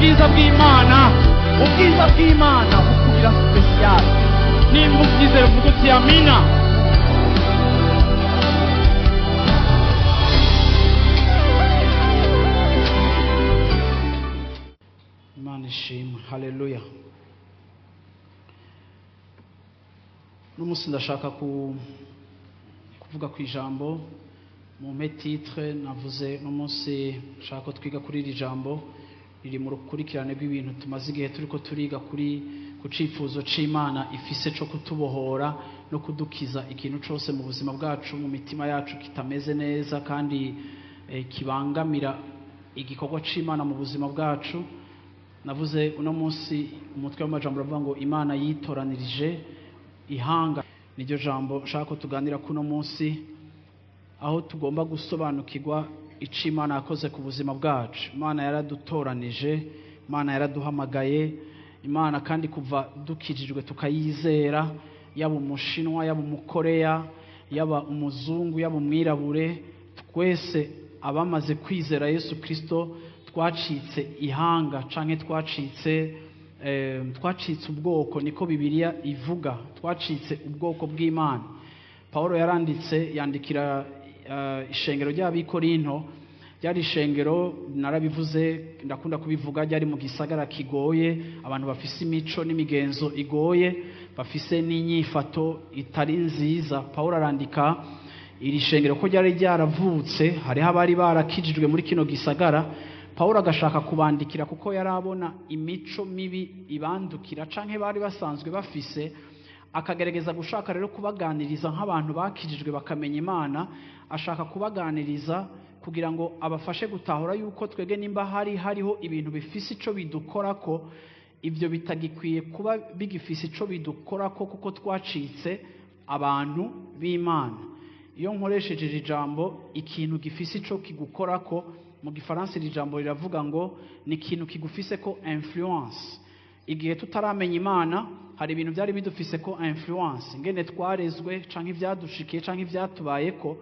ubwiza bw'Imana, ubwiza bw'Imana bukugira special. Nimba ubyizera uvuga uti amina. Imana ishimwe, haleluya. N'umunsi ndashaka kuvuga ku ijambo mu titre navuze n'umunsi nshaka twiga kuri iri jambo riri mu rukurikirane rw'ibintu tumaze igihe turiko turiga ku cifuzo c'Imana ifise co kutubohora no kudukiza ikintu cose mu buzima bwacu, mu mitima yacu kitameze neza kandi kibangamira igikorwa c'Imana mu buzima bwacu. Navuze uno munsi umutwe w'amajambo uravuga ngo Imana yitoranirije ihanga. Niryo jambo nshaka ko tuganira kuno munsi, aho tugomba gusobanukirwa ico Imana yakoze ku buzima bwacu. Imana yaradutoranije, Imana yaraduhamagaye, Imana kandi kuva dukijijwe tukayizera, yaba umushinwa, yaba umukoreya, yaba umuzungu, yaba umwirabure, twese abamaze kwizera Yesu Kristo twacitse ihanga canke twacitse ubwoko, niko Bibiliya ivuga, twacitse ubwoko bw'Imana. Paulo yandikira ishengero ry'Abikorinto, ryari ishengero narabivuze ndakunda kubivuga, ryari mu gisagara kigoye, abantu bafise imico n'imigenzo igoye, bafise n'inyifato itari nziza. Paulo arandika iri shengero ko ryari ryaravutse, hariho abari barakijijwe muri kino gisagara. Paulo agashaka kubandikira kuko yarabona imico mibi ibandukira canke bari basanzwe bafise, akagerageza gushaka rero kubaganiriza nk'abantu bakijijwe bakamenya Imana. Ashaka kubaganiriza kugira ngo abafashe gutahura yuko twege nimba hariho ibintu bifise ico bidukorako, ivyo bitagikwiye kuba bigifise ico bidukorako kuko twacitse abantu b'Imana. Iyo nkoresheje ijambo ikintu gifise ico kigukorako, mu gifaransa iri jambo riravuga ngo ni ikintu kigufise ko influence. Igihe tutaramenya Imana hari ibintu byari bidufise ko influence, ngene twarezwe canke ivyadushikiye canke ivyatubayeko.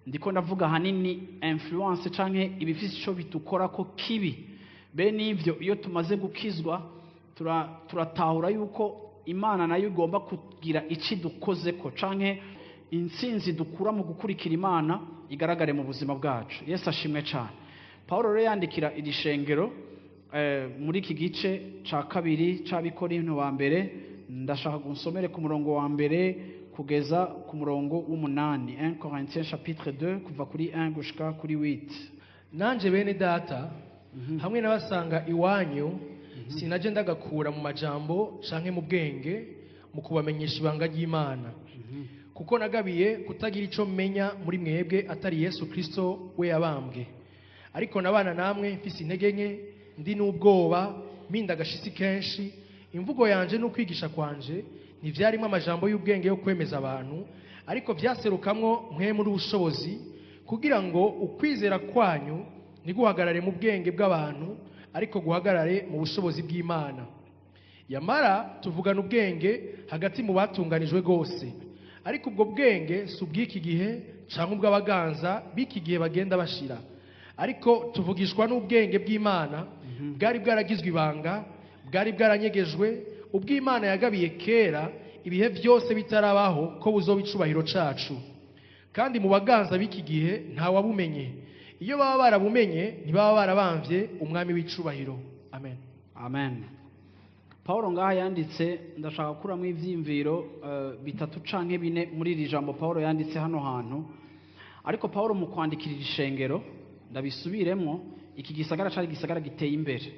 Ndiko ndavuga hanini influence canke ibifise ico bitukora ko kibi. Bene ivyo iyo tumaze gukizwa turatahura yuko Imana nayo igomba kugira ici dukozeko canke intsinzi dukura mu gukurikira Imana igaragare mu buzima bwacu. Yesu ashimwe cyane. Paulo rero yandikira iri shengero muri iki gice ca kabiri c'Abikorinto wa mbere, ndashaka gusomere ku murongo wa mbere kugeza ku murongo w'umunani. 1 Corinthiens chapitre 2 kuva kuri 1 gushika kuri 8. Nanje bene data hamwe n'abasanga iwanyu sinaje ndagakura mu majambo canke mu bwenge mu kubamenyesha ibanga ry'Imana, kuko nagabiye kutagira ico menya muri mwebwe atari Yesu Kristo we yabambwe. Ariko nabana namwe mfise intege nke, ndi n'ubwoba, mpinda agashitsi kenshi. Imvugo yanje n'ukwigisha kwanje ntivyarimo amajambo y'ubwenge yo kwemeza abantu, ariko vyaserukamwo mwe muri ubushobozi, kugira ngo ukwizera kwanyu ntiguhagarare mu bwenge bw'abantu, ariko guhagarare mu bushobozi bw'Imana. Yamara tuvugana ubwenge hagati mu batunganijwe gose, ariko ubwo bwenge si ubw'iki gihe canke ubw'abaganza b'iki gihe bagenda bashira, ariko tuvugishwa n'ubwenge bw'Imana bwari bwaragizwe ibanga, bwari bwaranyegejwe, ubw'Imana yagabiye kera ibihe byose bitarabaho ko buzoba icubahiro cacu. Kandi mu baganza b'iki gihe nta wabumenye, iyo baba barabumenye ntibaba barabamvye umwami w'icubahiro. Amen. Amen. Paulo ngaha yanditse, ndashaka kuramwo ivyimviro bitatu canke bine muri iri jambo Paulo yanditse hano hantu. Ariko Paulo mu kwandikira ishengero, ndabisubiremo, iki gisagara cari gisagara giteye imbere.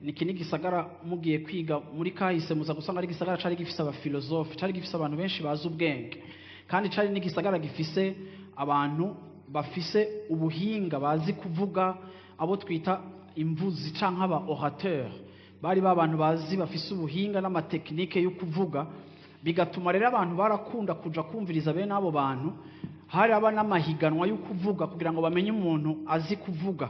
Niki ni gisagara mugiye kwiga muri kahise muza gusanga ari gisagara cari gifise abafilosofe, cari gifise abantu benshi bazi ubwenge, kandi cari ni gisagara gifise abantu bafise ubuhinga bazi kuvuga, abo twita imvuzi canke aba orateur. Bari babantu bazi bafise ubuhinga n'amateknike yo kuvuga, bigatuma rero abantu barakunda kuja kumviriza bene abo bantu. Hari aba n'amahiganwa yo kuvuga kugira ngo bamenye umuntu azi kuvuga.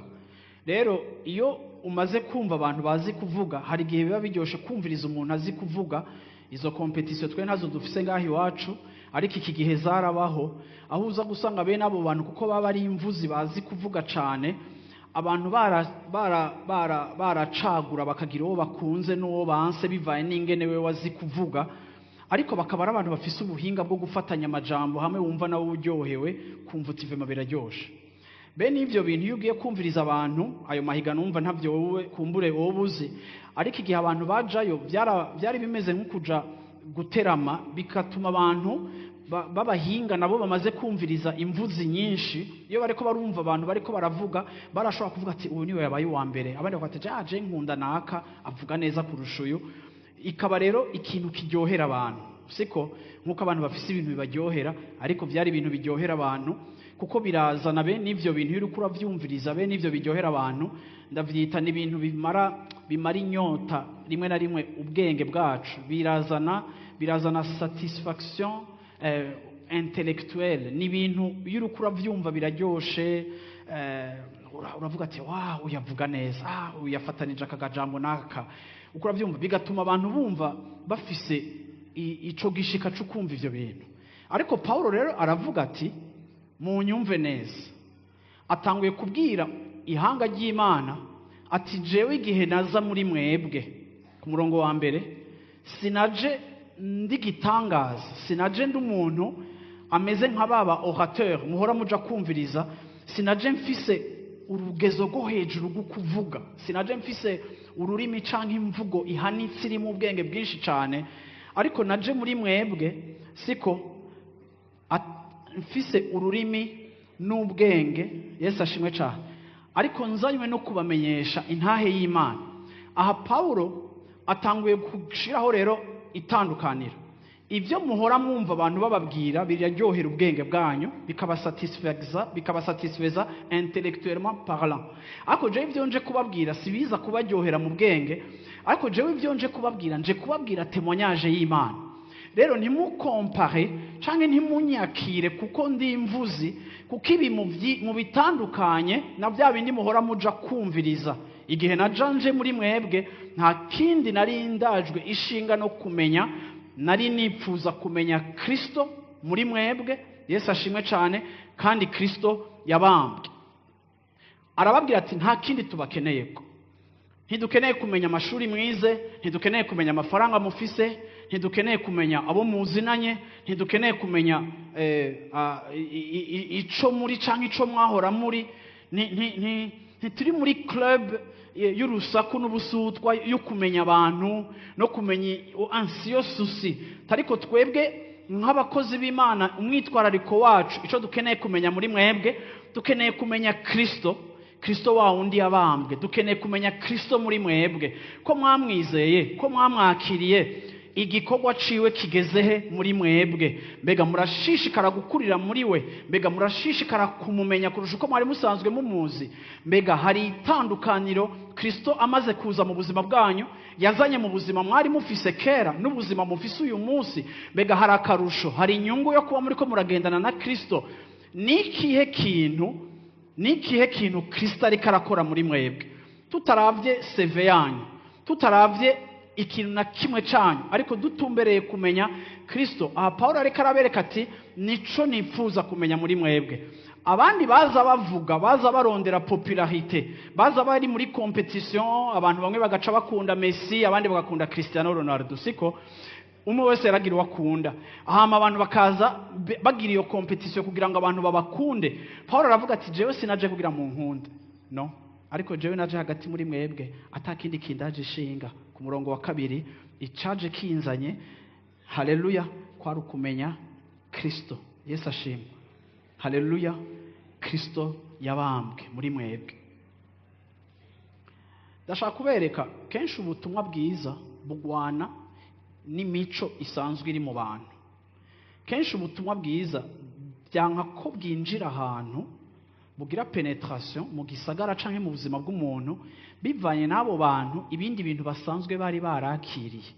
Rero iyo umaze kumva abantu bazi kuvuga, hari igihe biba biryoshe kumviriza umuntu azi kuvuga. Izo competition twe nazo dufise ngaho iwacu, ariko iki gihe zarabaho, aho uza gusanga bene abo bantu kuko baba ari imvuzi bazi kuvuga cane, abantu baracagura bakagira uwo bakunze n'uwo banse bivaye n'ingene we wazi kuvuga, ariko bakaba ari abantu bafise ubuhinga bwo gufatanya amajambo hamwe wumva nawe uryohewe kumva uti vema biraryoshe. Bene ivyo bintu iyo ugiye kumviriza abantu ayo mahiga numva ntavyo wowe kumbure wowe uzi, ariko igihe abantu bajayo byari bimeze nk'ukuja guterama, bikatuma abantu babahinga nabo bamaze kumviriza imvuzi nyinshi, iyo bariko barumva abantu bariko baravuga barashobora kuvuga ati uyu niwe yabaye uwa mbere, abandi bakavuga ati nkunda naka avuga neza kurusha uyu. Ikaba rero ikintu kiryohera abantu, siko nk'uko abantu bafise ibintu bibaryohera, ariko byari ibintu biryohera abantu kuko birazana bene ivyo bintu iyo uriko uravyumviriza bene ivyo biryohera abantu. Ndavyita ni ibintu bimara inyota rimwe na rimwe ubwenge bwacu, birazana satisfaction intellectuelle, ni ibintu iyo uriko uravyumva biraryoshe, uravuga ati wow uyavuga neza, uyafatanije akagajambo naka, uko uravyumva bigatuma abantu bumva bafise ico gishika cyo kumva ivyo bintu. Ariko Paulo rero aravuga ati munyumve neza, atanguye kubwira ihanga ry'Imana ati jewe igihe naza muri mwebwe, ku murongo wa mbere, sinaje ndi gitangaza, sinaje ndi umuntu ameze nk'ababa orateur muhora muja kumviriza, sinaje mfise urugezo rwo hejuru rwo kuvuga, sinaje mfise ururimi canke imvugo ihanitse iri mu bwenge bwinshi cyane, ariko naje muri mwebwe siko mfise ururimi n'ubwenge, Yesu ashimwe cyane, ariko nzanywe no kubamenyesha intahe y'Imana. Aha Paulo atanguye gushiraho rero itandukaniro. Ibyo muhora mwumva abantu bababwira biraryohera ubwenge bwanyu, bikabasatisfeza intellectuellement parlant. Ariko jewe ibyo nje kubabwira sibiza kubaryohera mu bwenge, ariko jewe ibyo nje kubabwira témoignage y'Imana. Rero ntimukompare canke ntimunyakire kuko ndi imvuzi, kuko ibi mu bitandukanye na bya bindi muhora muja kumviriza. Igihe najanje muri mwebwe nta kindi nari ndajwe ishinga no kumenya, nari nipfuza kumenya Kristo muri mwebwe. Yesu ashimwe cyane, kandi Kristo yabambwe. Arababwira ati nta kindi tubakeneyeko, ntidukeneye kumenya amashuri mwize, ntidukeneye kumenya amafaranga mufise, ntidukeneye kumenya abo muzinanye, ntidukeneye kumenya ico muri canke ico mwahora muri, ntituri muri club y'urusaku n'ubusutwa yo kumenya abantu no kumenya anxious souci. Tariko twebwe nk'abakozi b'Imana umwitwarariko wacu ico dukeneye kumenya muri mwebwe, dukeneye kumenya Kristo wa wundi yabambwe, dukeneye kumenya Kristo muri mwebwe, ko mwamwizeye, ko mwamwakiriye, igikorwa ciwe kigezehe muri mwebwe, mbega murashishikara gukurira muri we, mbega murashishikara kumumenya kurusha uko mwari musanzwe mumuzi, mbega hari itandukaniro Kristo amaze kuza mu buzima bwanyu yazanye mu buzima mwari mufise kera n'ubuzima mufise uyu munsi, mbega hari akarusho, hari inyungu yo kuba muri ko muragendana na Kristo. Nikihe kintu Kristo ariko arakora muri mwebwe, tutaravye CV yanyu, tutaravye ikintu na kimwe cyanyu, ariko dutumbereye kumenya Kristo. Aha Paulo ariko arabereka ati nico nipfuza kumenya muri mwebwe. Abandi baza bavuga, baza barondera popularité, baza bari muri competition, abantu bamwe bagaca bakunda Messi, abandi bagakunda Cristiano Ronaldo, siko umwe wese yaragira wakunda. Ahama abantu bakaza bagira iyo competition kugira ngo abantu babakunde. Paulo aravuga ati jewe sinaje kugira mu nkunda, no, ariko jewe naje hagati muri mwebwe atakindi kindaje ishinga. Ku murongo wa kabiri, icaje kinzanye, haleluya, kwari ukumenya Kristo. Yesu ashimwe, haleluya, Kristo yabambwe muri mwebwe. Ndashaka kubereka kenshi ubutumwa bwiza bugwana n'imico isanzwe iri mu bantu. Kenshi ubutumwa bwiza byanka ko bwinjira ahantu bugira penetration mu gisagara canke mu buzima bw'umuntu bivanye n'abo bantu ibindi bintu basanzwe bari barakiriye.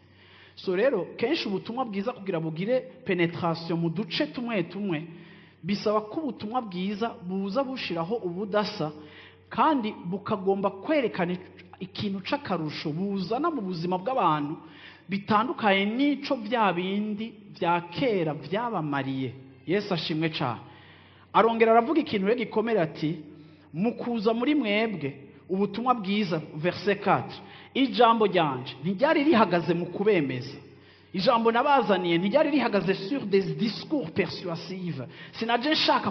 So rero kenshi ubutumwa bwiza kugira bugire penetration mu duce tumwe bisaba ko ubutumwa bwiza buza bushiraho ubudasa, kandi bukagomba kwerekana ikintu c'akarusho buzana mu buzima bw'abantu bitandukanye n'ico bya bindi bya kera byabamariye. Yesu ashimwe cyane. Arongera aravuga ikintu gikomera ati mukuza muri mwebwe ubutumwa bwiza verset 4 ijambo ryanje ntiryari rihagaze mu kubemeza ijambo nabazaniye ntiryari rihagaze sur des discours persuasifs sinaje nshaka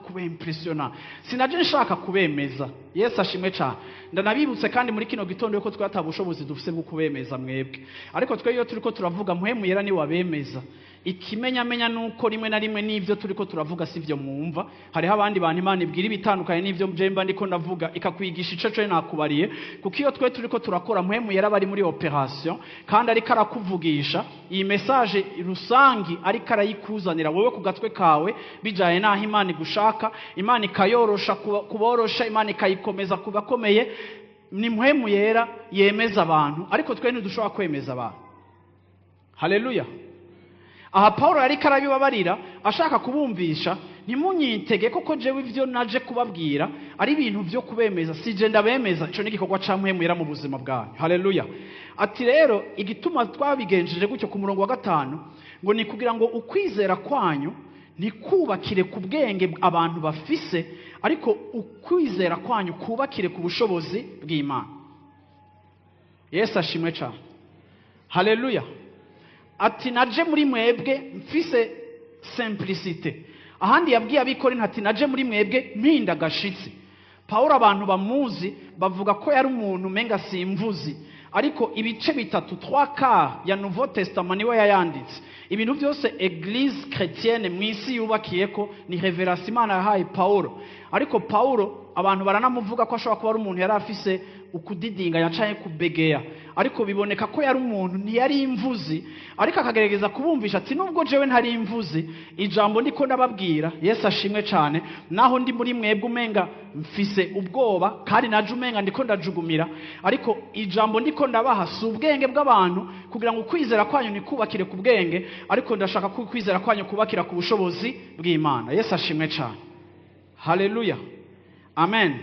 kubimpressiona sinaje nshaka kubemeza Yesu ashimwe cyane ndanabibutse kandi muri kino gitondo yuko twatabushobozi dufise bwo kubemeza mwebwe ariko twe iyo turiko turavuga mpwemu yera ni wabemeza ikimenyamenya nuko rimwe na rimwe n'ivyo turiko turavuga sivyo mwumva hariho abandi bantu Imana ibwira ibitandukanye n'ivyo mjemba ndiko ndavuga ikakwigisha ico nakubariye kuko iyo twe turiko turakora mpwemu yera bari muri operation kandi ari karakuvugisha iyi message rusangi ari karayikuzanira wowe ku gatwe kawe bijaye naho Imana igushaka Imana ikayorosha kuborosha Imana ikayikomeza kubakomeye ni mpwemu yera yemeza abantu ariko twe ntidushobora kwemeza abantu haleluya aha Paulo yari karabibabarira ashaka kubumvisha ntimunyitege koko jewe ivyo naje kubabwira ari ibintu byo kubemeza sije ndabemeza ico ni gikorwa ca mpwemu yera mu buzima bwanyu haleluya ati rero igituma twabigenjeje gutyo ku murongo wa 5 ngo ni kugira ngo ukwizera kwanyu nikubakire ku bwenge abantu bafise ariko ukwizera kwanyu kubakire ku bushobozi bw'Imana Yesu ashimwe cyane haleluya ati naje muri mwebwe mfise simplicité ahandi yabwiye abikora ati naje muri mwebwe mpinda gashitsi Paulo abantu bamuzi bavuga ko yari umuntu menga simvuzi ariko ibice bitatu 3/4 ya Nouveau Testament niwe yayanditse ibintu byose Eglise chrétienne mwisi yubakiyeko ni révélation Imana yahaye Paulo ariko Paulo abantu baranamuvuga ko ashobora kuba ari umuntu yari afise ukudidinga yacaye kubegeya ariko biboneka ko yari umuntu ntiyari imvuzi ariko akagerageza kubumvisha ati nubwo jewe ntari imvuzi ijambo ndiko ndababwira Yesu ashimwe cyane naho ndi muri mwebwe umenga mfise ubwoba kandi naje umenga ndiko ndajugumira ariko ijambo ndiko ndabaha si ubwenge bw'abantu kugira ngo kwizera kwanyu nikubakire ku bwenge ariko ndashaka ko kwizera kwanyu kubakira ku bushobozi bw'Imana Yesu ashimwe cyane haleluya amen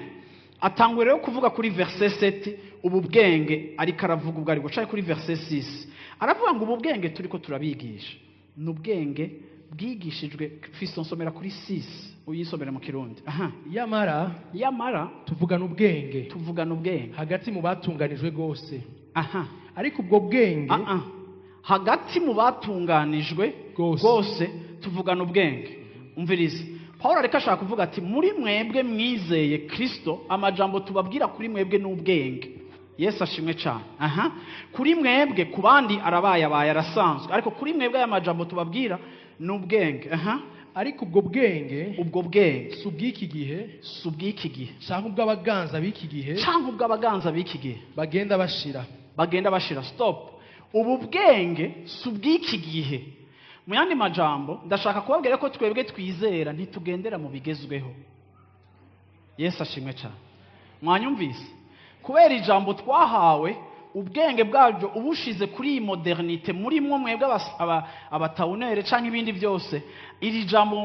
atangwe rero kuvuga kuri verset 7 ubu bwenge ariko aravuga ubwo ariko cyaye kuri verset 6 aravuga ngo ubu bwenge turiko turabigisha n'ubwenge bwigishijwe Kristo nsomera kuri 6 uyisomera mu kirundi yamara tuvugana ubwenge hagati mu batunganijwe gose ariko ubwo bwenge hagati mu batunganijwe gose tuvugana ubwenge umvirize Paulo ariko ashaka kuvuga ati muri mwebwe mwizeye Kristo amajambo tubabwira kuri mwebwe n'ubwenge Yesu ashimwe cyane kuri mwebwe kubandi arabaye arasanzwe ariko kuri mwebwe aya majambo tubabwira n'ubwenge ariko ubwo bwenge subwiki gihe cyangwa ubw'abaganza b'iki gihe bagenda bashira stop ubu bwenge subwiki gihe mu yandi majambo ndashaka kubabwira ko twebwe twizera ntitugendera mu bigezweho Yesu ashimwe cyane mwanyumvise kubera ijambo twahawe ubwenge bwabyo ubushize kuri iyi modernite muri mwe mwebwe abatawunere canke ibindi byose iri jambo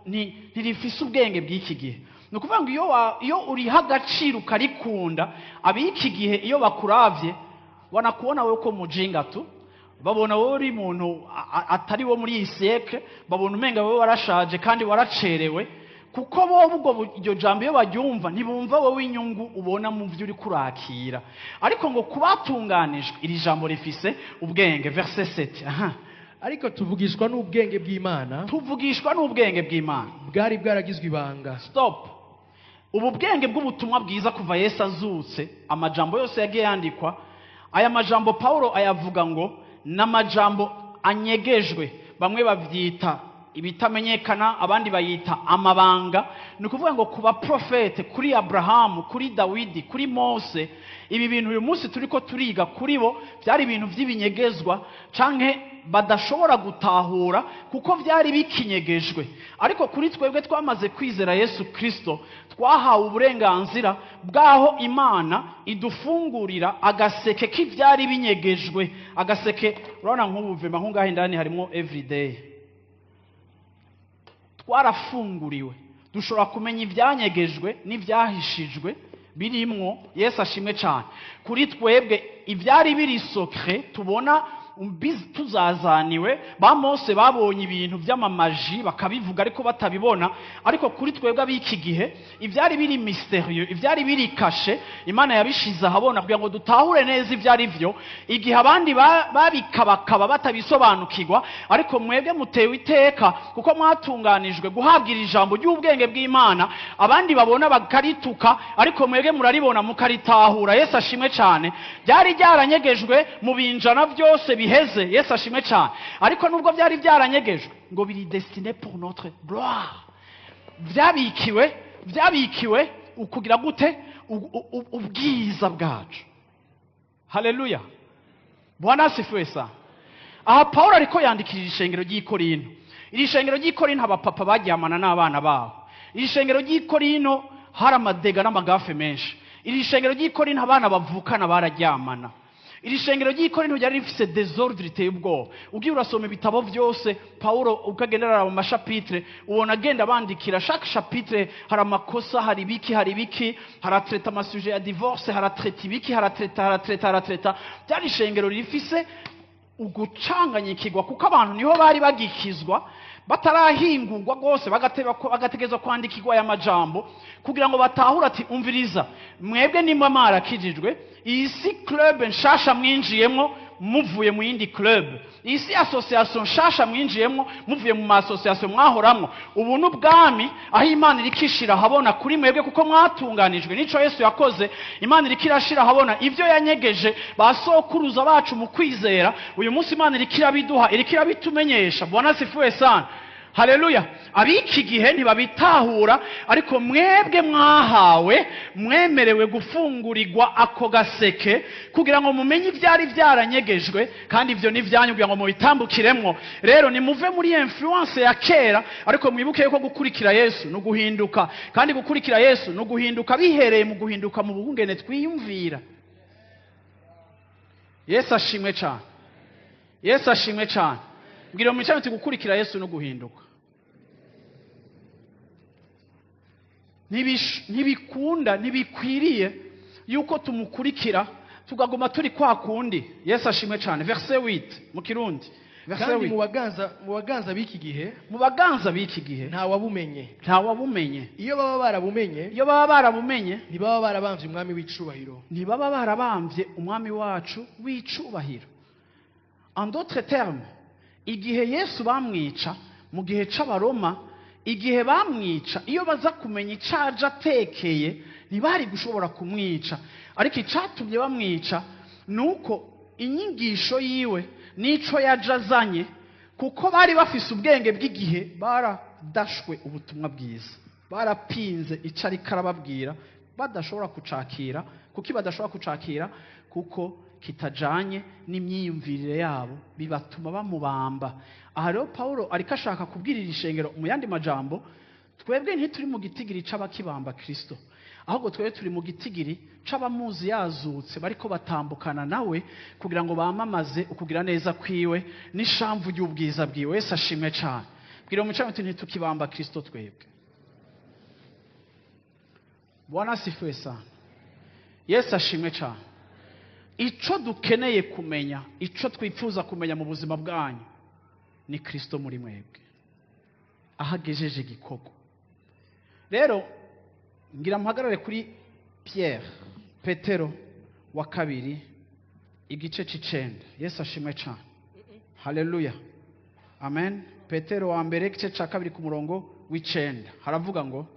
ntirifise ubwenge bw'iki gihe no kuvuga ngo iyo uri hagaciro karikunda abiki gihe iyo bakuravye wanakubona wewe ko mujinga tu babona wowe uri muntu atari wo muri iyi siècle babona umenga wowe warashaje kandi waracerewe kuko bo ubwo iryo jambo iyo baryumva ntibumva wowe inyungu ubona mu byo uri kurakira ariko ngo kubatunganijwe iri jambo rifise ubwenge verset 7 ariko tuvugishwa n'ubwenge bw'Imana bwari bwaragizwe ibanga stop ubu bwenge bw'ubutumwa bwiza kuva Yesu azutse amajambo yose yagiye yandikwa aya majambo Paulo ayavuga ngo n'amajambo anyegejwe bamwe bavyita ibitamenyekana abandi bayita amabanga ni ukuvuga ngo kuba profete kuri Abrahamu kuri Dawidi kuri Mose ibi bintu uyu munsi turiko turiga kuri bo byari ibintu by'ibinyegezwa canke badashobora gutahura kuko byari bikinyegejwe ariko kuri twebwe twamaze kwizera Yesu Kristo twahawe uburenganzira bwaho Imana idufungurira agaseke k'ivyari binyegejwe agaseke urabona nk'ubuvema nk'ungahe ndani harimo everyday twarafunguriwe dushobora kumenya ibyanyegejwe n'ibyahishijwe birimwo Yesu ashimwe cyane kuri twebwe ibyari biri secret tubona tuzazaniwe. Ba Mose babonye ibintu by'amamaji bakabivuga ariko batabibona, ariko kuri twebwe ab'iki gihe ibyari biri mysterieux, ibyari biri kashe, Imana yabishize ahabona kugira ngo dutahure neza ibyari byo, igihe abandi babikabakaba batabisobanukirwa. Ariko mwebwe mutewe iteka kuko mwatunganijwe guhabwa iri jambo ry'ubwenge bw'Imana, abandi babona bakarituka ariko mwebwe muraribona mukaritahura. Yesu ashimwe cyane. Byari byaranyegejwe mu binjana byose biheze, Yesu ashimwe cyane, ariko nubwo byari byaranyegejwe ngo biri destiné pour notre gloire. Byabikiwe ukugira gute? Ubwiza bwacu. Haleluya, Bwana asifiwe sana. Aha Paulo ariko yandikira ishengero ry'Ikorinto. Iri shengero ry'Ikorinto abapapa baryamana n'abana babo. Iri shengero ry'Ikorinto hari amadega n'amagafe menshi. Iri shengero ry'Ikorinto abana bavukana bararyamana. Iri shengero ry'Ikorinto ryari rifise désordre iteye ubwoba. Ugiye urasoma ibitabo byose Paulo ukagendera mu mashapitre, ubona agenda bandikira chaque chapitre hari amakosa, hari ibiki, haratreta amasuje ya divorce, haratreta ibiki, haratreta. Byari shengero rifise ugucanganyikirwa kuko abantu niho bari bagikizwa batarahingurwa rwose, bagategezwa kwandikirwa aya majambo kugira ngo batahura ati umviriza, mwebwe nimba marakijijwe, iyi si club nshasha mwinjiyemo muvuye mu yindi club, iyi si association nshasha mwinjiyemo muvuye mu association mwahoramwo. Ubu n'ubwami aho Imana irikishira habona kuri mwebwe kuko mwatunganijwe nico Yesu yakoze. Imana irikirashira habona ivyo yanyegeje basokuruza bacu mu kwizera. Uyu munsi Imana irikirabiduha, irikirabitumenyesha. Bwana asifiwe sana. Haleluya. Abiki gihe ntibabitahura, ariko mwebwe mwahawe, mwemerewe gufungurirwa ako gaseke kugira ngo mumenye ibyari byaranyegejwe, kandi ivyo nivyanyu kugira ngo mubitambukiremwo. Rero nimuve muri influence ya kera, ariko mwibuke ko gukurikira Yesu no guhinduka, kandi gukurikira Yesu no guhinduka bihereye mu guhinduka mu bungene twiyumvira. Yesu ashimwe cyane. Yesu ashimwe cyane. Mbwira mu cyane gukurikira Yesu no guhinduka. Ntibikunda, ntibikwiriye yuko tumukurikira tugagoma turi kwa kundi. Yesu ashimwe cyane. Verset 8 mu Kirundi. Kandi mu baganza b'iki gihe nta wabumenye. Iyo baba barabumenye ntibaba barabamvye umwami wacu w'icubahiro. En d'autres termes, igihe Yesu bamwica mu gihe c'Abaroma, igihe bamwica, iyo baza kumenya icaje atekeye ntibari gushobora kumwica, ariko icatumye bamwica nuko inyigisho yiwe nico yajazanye, kuko bari bafise ubwenge bw'igihe baradashwe ubutumwa bwiza, barapinze ico ariko arababwira, badashobora kucakira. Kuki badashobora kucakira? Kuko kitajanye n'imyiyumvirire yabo, bibatuma bamubamba. Aha rero Paulo ariko ashaka kubwirira ishengero mu yandi majambo, twebwe ntituri mu gitigiri c'abakibamba Kristo, ahubwo twebwe turi mu gitigiri c'abamuzi yazutse, bariko batambukana nawe kugira ngo bamamaze ukugira neza kwiwe n'ishamvu ry'ubwiza bwiwe. Yesu ashimwe cyane. Bwira mu cyane ntitukibamba Kristo twebwe. Bwana asifiwe sana. Yesu ashimwe cyane. Ico dukeneye kumenya, ico twifuza kumenya mu buzima bwanyu ni Kristo muri mwebwe, ahagejeje igikorwa. Rero ngira muhagarare kuri Petero wa kabiri igice c'icenda. Yesu ashimwe cyane. Haleluya, amen. Petero wa mbere igice ca kabiri ku murongo w'icenda haravuga ngo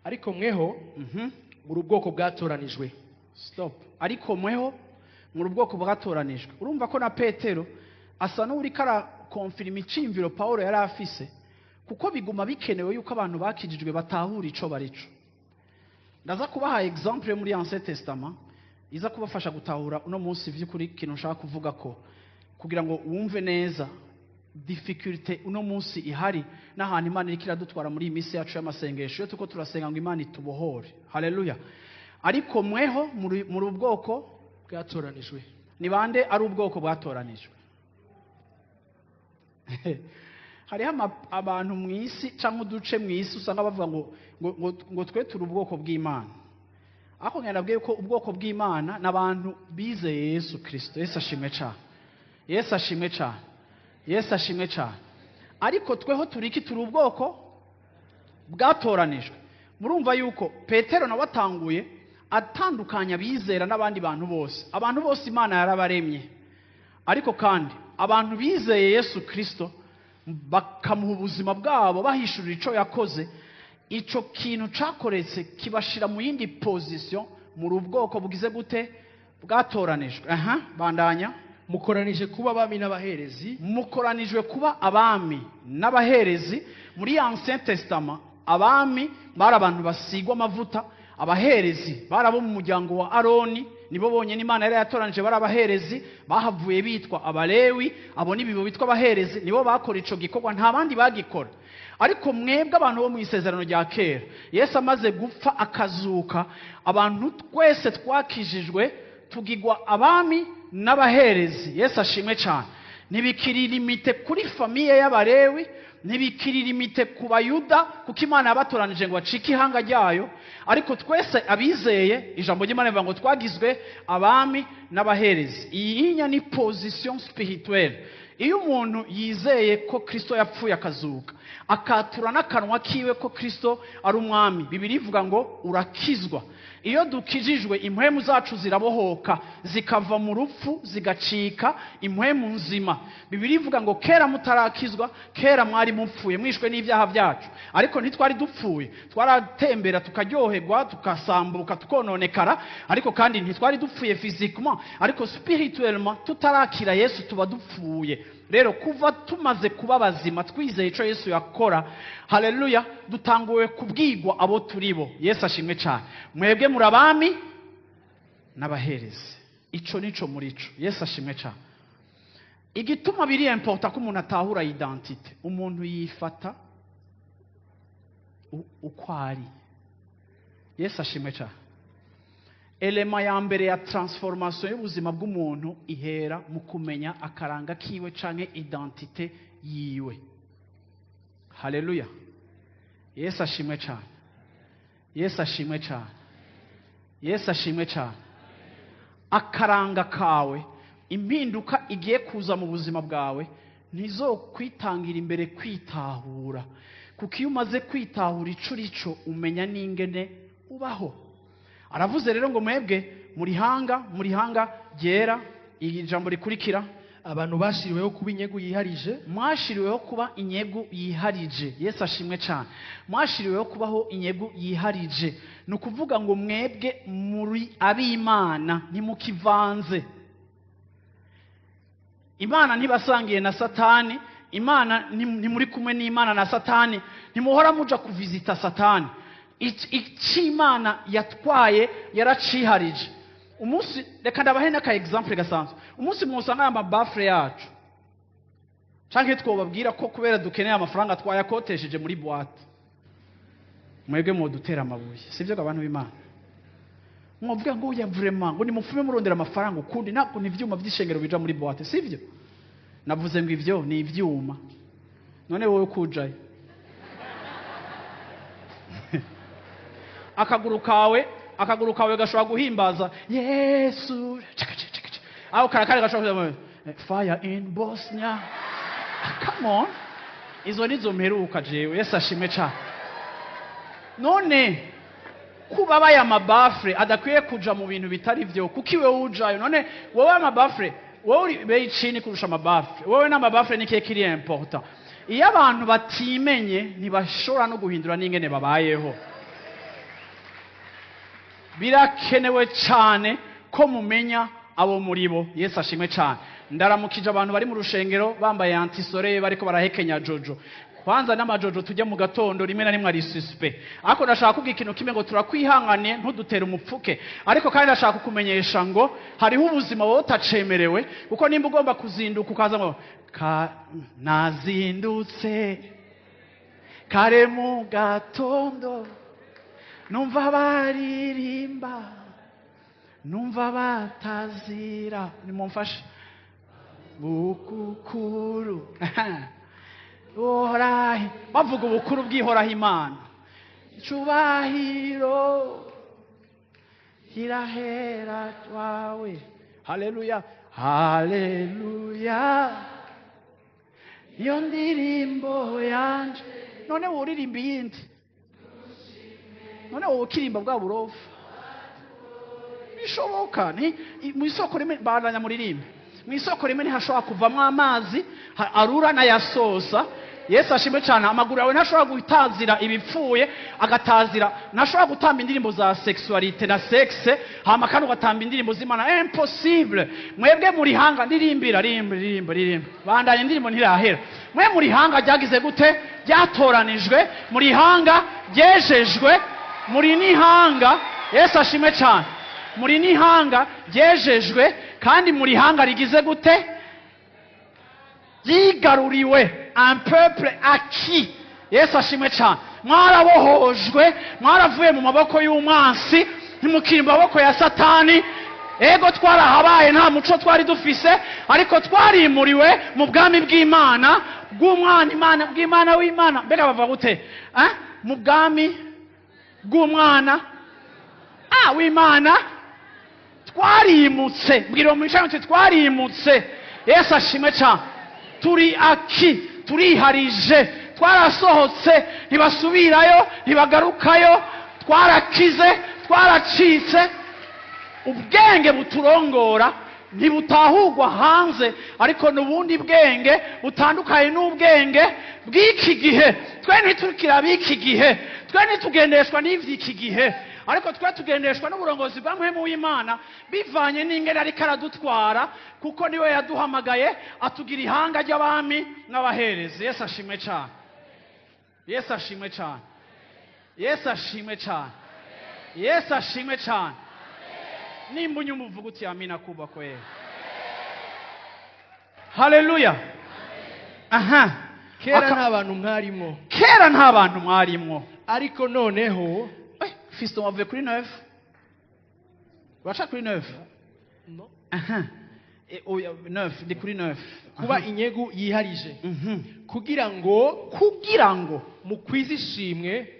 ariko mweho muri ubwoko bwatoranijwe. Stop. Ariko mweho muri ubwoko bwatoranijwe. Urumva ko na Petero asa n'uri kara confirm icimviro Paulo yari afise, kuko biguma bikenewe yuko abantu bakijijwe batahura ico barico. Ndaza kubaha example muri Ancien Testament iza kubafasha gutahura uno munsi vy'ukuri kintu nshaka kuvuga ko, kugira ngo wumve neza difficulté uno munsi ihari n'ahantu Imana irikira dutwara muri imisi yacu y'amasengesho yo tuko turasenga ngo Imana itubohore. Haleluya. Ariko mweho muri ubwoko bwatoranijwe. Ni bande ari ubwoko bwatoranijwe? Hariho abantu mwisi cyangwa uduce mwisi usanga bavuga ngo twe turi ubwoko bw'Imana, ako nabwiye ko ubwoko bw'Imana n'abantu bizeye Yesu Kristo. Yesu ashimwe cyane, Yesu ashimwe cyane, Yesu ashimwe cyane. Ariko tweho turiki turi ubwoko bwatoranijwe. Murumva yuko Petero nawe atanguye atandukanya bizera n'abandi bantu bose. Abantu bose Imana yarabaremye, ariko kandi abantu bizeye Yesu Kristo bakamuha ubuzima bwabo bahishurira ico yakoze, ico kintu cakoretse kibashira mu yindi position mu rubwoko bugize gute bwatoranijwe. Bandanya. Mukoranije kuba abami n'abaherezi. Mukoranijwe kuba abami n'abaherezi. Muri Ancien Testament abami bari abantu basigwa amavuta, abaherezi bari abo mu muryango wa Aroni, nibo bonyene Imana yari yatoranije bari abaherezi, bahavuye bitwa abalewi. Abo nibo bitwa abaherezi, nibo bakora ico gikorwa, nta bandi bagikora. Ariko mwebwe abantu bo mu isezerano rya kera, Yesu amaze gupfa akazuka, abantu twese twakijijwe tugigwa abami n'abaherezi. Yesu ashimwe cyane. Ntibikiri limite kuri famiye y'abalewi, ntibikiri limite ku bayuda, kuko Imana yabatoranije ngo bacike ihanga ryayo. Ariko twese abizeye, ijambo ry'Imana rivuga ngo twagizwe abami n'abaherezi. Iyi ni position spirituelle. Iyo umuntu yizeye ko Kristo yapfuye akazuka, akatura n'akanwa kiwe ko Kristo ari umwami, Bibiliya ivuga ngo urakizwa. Iyo dukijijwe, impwemu zacu zirabohoka, zikava mu rupfu zigacika impwemu nzima. Bibiliya ivuga ngo kera mutarakizwa, kera mwari mupfuye mwishwe n'ibyaha byacu. Ariko ntitwari dupfuye, twaratembera tukaryoherwa, tukasambuka, tukononekara. Ariko kandi ntitwari dupfuye physiquement, ariko spirituellement tutarakira Yesu tuba dupfuye. Rero kuva tumaze kuba bazima twizeye ico Yesu yakora, haleluya, dutanguwe kubwigwa abo turibo. Yesu ashimwe cyane. Mwebwe murabami n'abaherezi. Ico nico muri ico. Yesu ashimwe cyane. Igituma biri important ko umuntu atahura identite, umuntu yifata ukwari. Yesu ashimwe cyane. Elema ya mbere ya transformation y'ubuzima bw'umuntu ihera mu kumenya akaranga kiwe canke identite yiwe. Haleluya. Yesu ashimwe cyane. Yesu ashimwe cyane. Yesu ashimwe cyane. Akaranga kawe, impinduka igiye kuza mu buzima bwawe, ntizokwitangira imbere kwitahura. Kuko iyo umaze kwitahura ico rico umenya n'ingene ubaho. Aravuze rero ngo mwebwe muri hanga ryera. Iri jambo rikurikira, abantu bashiriweho kuba inyegu yiharije. Mwashiriweho kuba inyegu yiharije. Yesu ashimwe cyane. Mwashiriweho kubaho inyegu yiharije. Nukuvuga ngo mwebwe muri ab'Imana, ntimukivanze. Imana ntibasangiye na Satani. Imana ntimuri kumwe n'Imana na Satani. Ntimuhora muja kuvizita Satani. Imana yatwaye yaraciharije. Umunsi reka ndabahe n'aka example gasanzwe. Umunsi mwusanga aya mabafre yacu, canke twobabwira ko kubera dukeneye amafaranga twayakotesheje muri boîte, mwebwe modutera amabuye, sivyo abantu b'Imana? Mwovuga ngo ya vraiment ngo nimufume murondera amafaranga ukundi nako n'ivyuma by'ishengero bija muri boîte, sivyo? Navuze ngo ivyo ni ivyuma. None wowe kujaye akaguru kawe gashobora guhimbaza Yesu, aho karakare gashobora fire in Bosnia. Come on, izo nizo mperuka jewe. Yesu ashimwe cyane. None kuba baya mabafre adakwiye kuja mu bintu bitari vyo, kuko iwe ujayo. None wowe amabafre, wowe uri beyicini kurusha amabafre. Wowe n'amabafre nikiye kiri important. Iyo abantu batimenye ntibashobora no guhindura n'ingene babayeho. Birakenewe cyane ko mumenya abo muribo. Yesu ashimwe cyane. Ndaramukije abantu bari mu rushengero bambaye antisore bariko barahekenya jojo. Kwanza n'amajojo tujya mu gatondo rimwe na rimwe ari suspect. Ariko ndashaka kugira ikintu kimwe ngo turakwihanganiye ntudutera umupfuke. Ariko kandi ndashaka kumenyesha ngo hariho ubuzima wowe utacemerewe, kuko nimba ugomba kuzinduka ukaza ngo nazindutse kare mu gatondo, numva baririmba, numva batazira, nimumfashe bukukuru Orahi, bavuga ubukuru bw'ihoraho Imana, icubahiro irahera wawe. Haleluya, haleluya, iyo ndirimbo yanje. None wowe uririmba iyindi, none wowe ukirimba bwa burofa bishoboka? Ni mu isoko rimwe bandanya muririmbe, mu isoko rimwe ntihashobora kuvamo amazi arura n'ayasosa. Yesu ashimwe cyane. Amaguru yawe ntashobora gutazira ibipfuye, agatazira. Ntashobora gutamba indirimbo za sexualité na sexe hama kandi ugatamba indirimbo z'Imana. Impossible. Mwebwe muri hanga ndirimbira ririmba bandanye indirimbo ntirahera. Mwe muri hanga ryagize gute? Ryatoranijwe muri hanga, ryejejwe muri nihanga. Yesu ashimwe cyane. Muri nihanga ryejejwe kandi muri hanga rigize gute? Yigaruriwe. Un peuple acquis. Yesu ashimwe cyane. Mwarabohojwe, mwaravuye mu maboko y'umwansi, ntimukiri mu maboko ya Satani. Ego twarahabaye nta muco twari dufise, ariko twarimuriwe mu bwami bw'Imana, bw'umwana Imana, bw'Imana w'Imana. Mbega bavuga gute? Mu bwami bw'umwana w'Imana twarimutse. Bwira mu icyo twarimutse. Yesu ashimwe cyane. Turi aki, turiharije, twarasohotse, ntibasubirayo, ntibagarukayo, twarakize, twaracitse. Ubwenge buturongora ntibutahurwa hanze, ariko n'ubundi bwenge butandukanye n'ubwenge bw'iki gihe. Twe ntiturikira b'iki gihe, twe ntitugendeshwa n'ivy'iki gihe, ariko twe tugendeshwa n'uburongozi bwa Mpwemu w'Imana, bivanye n'ingene ariko aradutwara, kuko niwe yaduhamagaye atugira ihanga ry'abami n'abaherezi. Yesu ashimwe cyane. Yesu ashimwe cyane. Yesu ashimwe cyane. Yesu ashimwe cyane. Nimba unyumva uvuga uti amina kuba kwera. Haleluya. Aha. Kera nta bantu mwarimo. Kera nta bantu mwarimo. Ariko noneho Fiston wavuye kuri 9. Wacha kuri 9. No. Aha. Oya 9 ndi kuri 9. Kuba inyegu yiharije. Kugira ngo mukwize ishimwe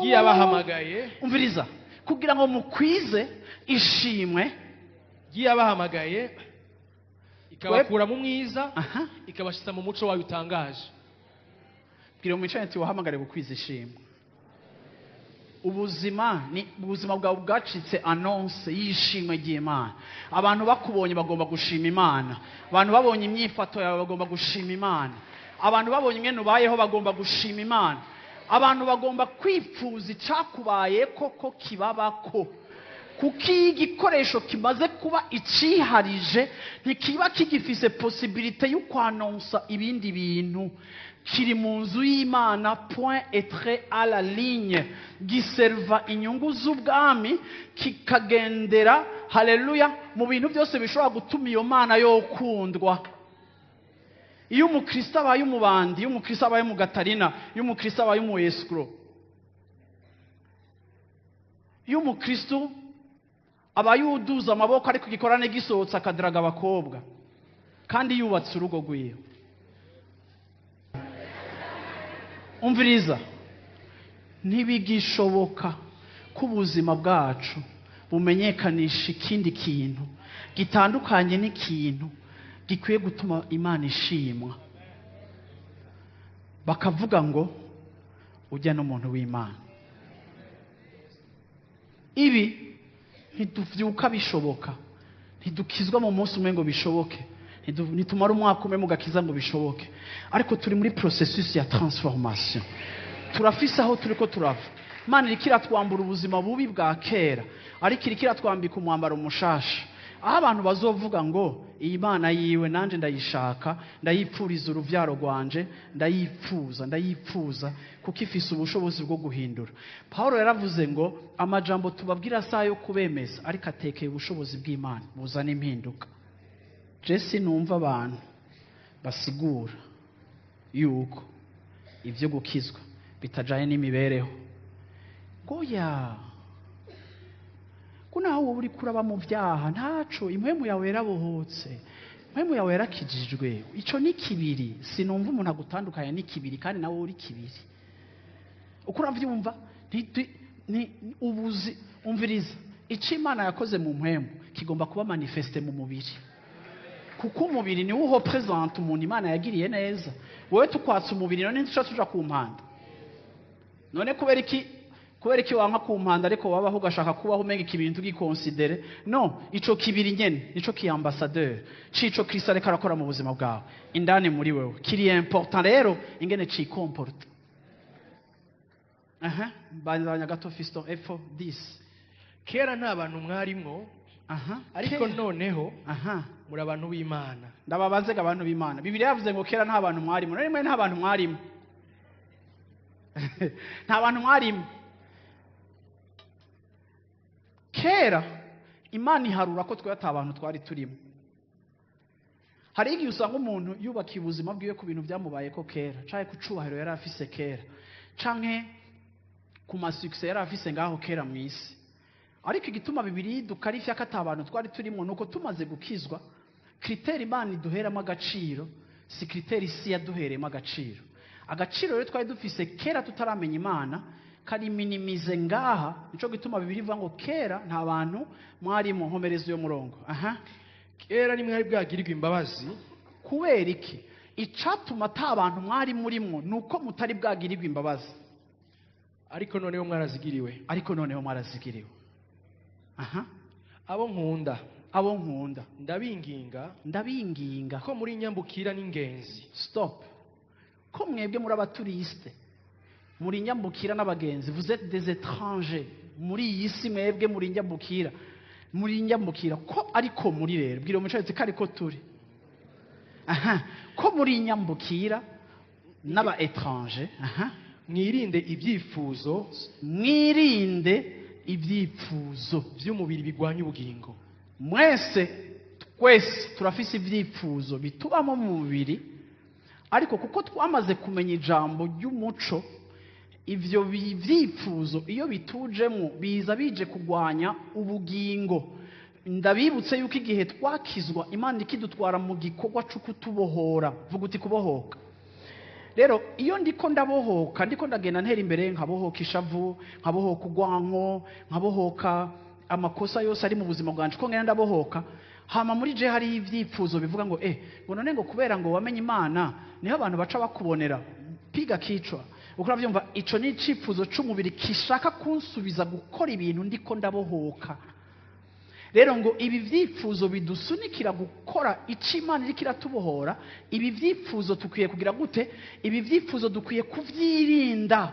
giyabahamagaye. Umviriza. Kugira ngo mukwize ishimwe giyabahamagaye, ikabakura mu mwiza, ikabashitsa mu muco wayo utangaje. Bwira mu icyo wahamagare gukwiza ishimwe. Ubuzima bwawe bwacitse annonce y'ishimwe ry'Imana. Abantu bakubonye bagomba gushima Imana. Abantu babonye imyifato yawe bagomba gushima Imana. Abantu babonye ingene ubayeho bagomba gushima Imana. Abantu bagomba kwipfuza icakubaye koko kibabako. Kuko igikoresho kimaze kuba iciharije ntikiba kigifise possibilité yo kwanonsa ibindi bintu. Kiri mu nzu y'Imana, point et trait à la ligne, giserva inyungu z'ubwami, kikagendera haleluya mu bintu byose bishobora gutuma iyo Mana yokundwa. Iyo umukristo abaye umubandi, iyo umukristo abaye mu gatarina, iyo umukristo abaye mu escrow, iyo umukristo abaye uduza amaboko ariko gikorane gisohotse akadaraga abakobwa kandi yubatse urugo rwiwe. Umviriza, ntibigishoboka ko ubuzima bwacu bumenyekanisha ikindi kintu gitandukanye n'ikintu gikwiye gutuma Imana ishimwa. Bakavuga ngo ujya n'umuntu w'Imana. Ibi ntituvyuka bishoboka, ntidukizwa mu munsi umwe ngo bishoboke, nitumara umwaka umwe mugakiza ngo bishoboke, ariko turi muri processus ya transformation. Turafise aho turiko turava. Imana irikira twambura ubuzima bubi bwa kera, ariko irikira twambika umwambaro mushasha. Aho abantu bazovuga ngo iyi Mana yiwe nanje ndayishaka, ndayipfuriza uruvyaro rwanje, ndayipfuza kuko ifise ubushobozi bwo guhindura. Paulo yaravuze ngo amajambo tubabwira sayo kubemeza, ariko atekeye ubushobozi bw'Imana buzana impinduka. Jesse numva abantu basigura yuko ivyo gukizwa bitajaye n'imibereho. Goya. Kuna wowe uri kuraba mu byaha ntaco, impwemu yawe yarabohotse, impwemu yawe yarakijijwe. Ico ni kibiri. Sinumva umuntu agutandukanya ni kibiri kandi nawe uri kibiri. Ukuravyumva ni ubuzi. Umviriza, icyo Imana yakoze mu mpemu kigomba kuba manifeste mu mubiri, kuko umubiri niwo uho present umuntu Imana yagiriye neza. Wowe tukwatsa umubiri none ntuca tuja ku mpanda, none kubera iki wanka ku mpanda ariko wabaho ugashaka kubaho umenga ibintu gikonsidere? No, ico kibiri nyene nico ki ambassadeur cico Kristo ariko arakora mu buzima bwawe indani muri wewe, kiri important rero ingene ci comporte. Banzanya gato Fiston F 10. Kera nta bantu mwarimwo, ariko noneho muri abantu b'Imana. Ndababazega abantu b'Imana. Bibiliya yavuze ngo kera nta bantu mwarimo. None mwe nta bantu mwarimo. Nta bantu mwarimo. Kera Imana iharura ko twe abantu twari turimo. Hari igihe usanga umuntu yubakiye ubuzima bwiwe ku bintu byamubaye ko kera, canke ku cubahiro yari afise kera, canke ku masuccess yari afise ngaho kera mu isi. Ariko igituma Bibiliya dukarifya ko abantu twari turimo nuko tumaze gukizwa, critère Imana iduheramo agaciro si critère isi yaduheremo agaciro. Agaciro rero twari dufise kera tutaramenya Imana kari minimize ngaha, nico gituma Bibiliya ivuga ngo kera nta bantu mwarimo. Nkomereza uyo murongo. Kera ni mwari bwagirirwa imbabazi. Kubera iki? Icatuma ata bantu mwari murimwo nuko mutari bwagirirwa imbabazi, ariko noneho mwarazigiriwe. Abo nkunda ndabinginga ko muri nyambukira n'ingenzi. Stop. Ko mwebwe muri abaturiste, muri nyambukira n'abagenzi, vous êtes des étrangers muri iyi si, mwebwe muri nyambukira ko ariko muri rero bwira umucetse ko ariko turi ko muri nyambukira n'aba étranger. Mwirinde ibyifuzo by'umubiri bigwanya ubugingo. Twese turafise ibyifuzo bitubamo mu mubiri, ariko kuko twamaze kumenya ijambo ry'umuco, ivyo byifuzo iyo bitujemo biza bije kugwanya ubugingo. Ndabibutse yuko igihe twakizwa Imana ikidutwara mu gikorwa cyo kutubohora. Vuga uti kubohoka. Rero iyo ndiko ndabohoka, ndiko ndagenda ntera imbere, nkabohoka ishavu, nkabohoka ugwanko, nkabohoka amakosa yose ari mu buzima bwanje, ko ngenda ndabohoka, hama muri je hari ivyifuzo bivuga ngo ngo none ngo kubera ngo wamenye Imana niho abantu baca bakubonera piga kicwa. Ukora byumva, ico ni icifuzo c'umubiri kishaka kunsubiza gukora ibintu ndiko ndabohoka. Rero ngo ibi vyifuzo bidusunikira gukora ico Imana iriko iratubohora. Ibi vyifuzo tukwiye kugira gute? Ibi vyifuzo dukwiye kuvyirinda,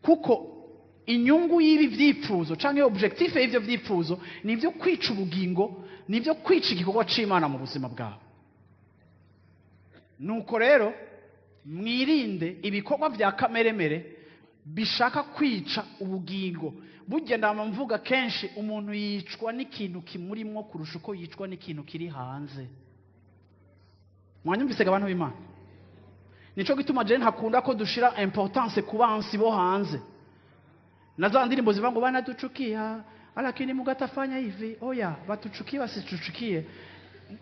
kuko inyungu y'ibi vyifuzo canke objectif y'ivyo vyifuzo nivyo kwica ubugingo, nivyo kwica igikorwa c'Imana mu buzima bwawe. Nuko rero mwirinde ibikorwa vya kameremere bishaka kwica ubugingo. Burya ndama mvuga kenshi, umuntu yicwa n'ikintu kimurimwo kurusha uko yicwa n'ikintu kiri hanze. Mwanyumvise abantu b'Imana? Nico gituma je ntakunda ko dushira importance ku bansi bo hanze. Na ndirimbo zivuga ngo banaduchukia lakini mugatafanya hivi. Oya, batuchukie basituchukie.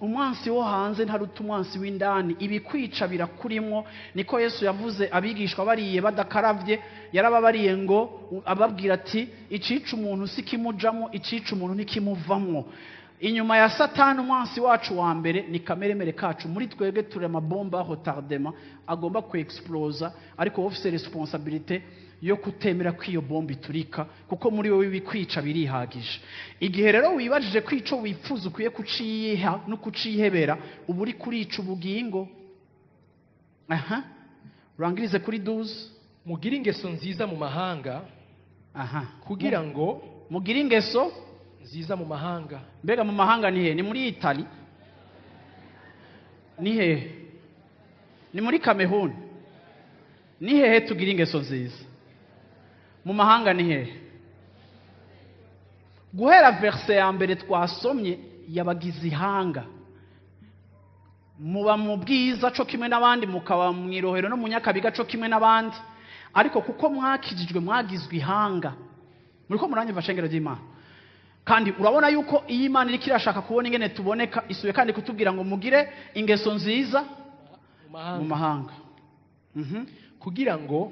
Umwansi wo hanze ntaruta umwansi w'indani. Ibikwica birakurimwo. Niko Yesu yavuze abigishwa bariye badakaravye, yarababariye ngo ababwira ati icica umuntu sikimujamo, icica umuntu nikimuvamwo. Inyuma ya Satani umwansi wacu wa mbere ni kameremere kacu. Muri twebwe turi amabomba retardement agomba kuexplosa, ariko office responsabilité yo kutemera kwiyo bombi turika, kuko muri wowe bikwica birihagije. Igihe rero wibajije kwico wifuza ukwiye kuciyiha no kucihebera, ubu uri kurica ubugingo. Urangirize kuri 12. Mugire ingeso nziza mu mahanga. Kugira ngo mugire ingeso nziza mu mahanga. Mbega mu mahanga ni he? Ni muri Italy? Ni he? Ni muri Cameroon? Ni he tugira ingeso nziza? Mu mahanga ni he? Guhera verse ya mbere twasomye yabagize ihanga. Muba mu bwiza cyo kimwe n'abandi, mukaba mu irohero no mu nyakabiga cyo kimwe n'abandi, ariko kuko mwakijijwe mwagizwe ihanga. Muriko muranyumva shengero ry'Imana? Kandi urabona yuko iyi Imana iriko irashaka kubona ingene tuboneka, isuye kandi kutubwira ngo mugire ingeso nziza mu mahanga. Kugira ngo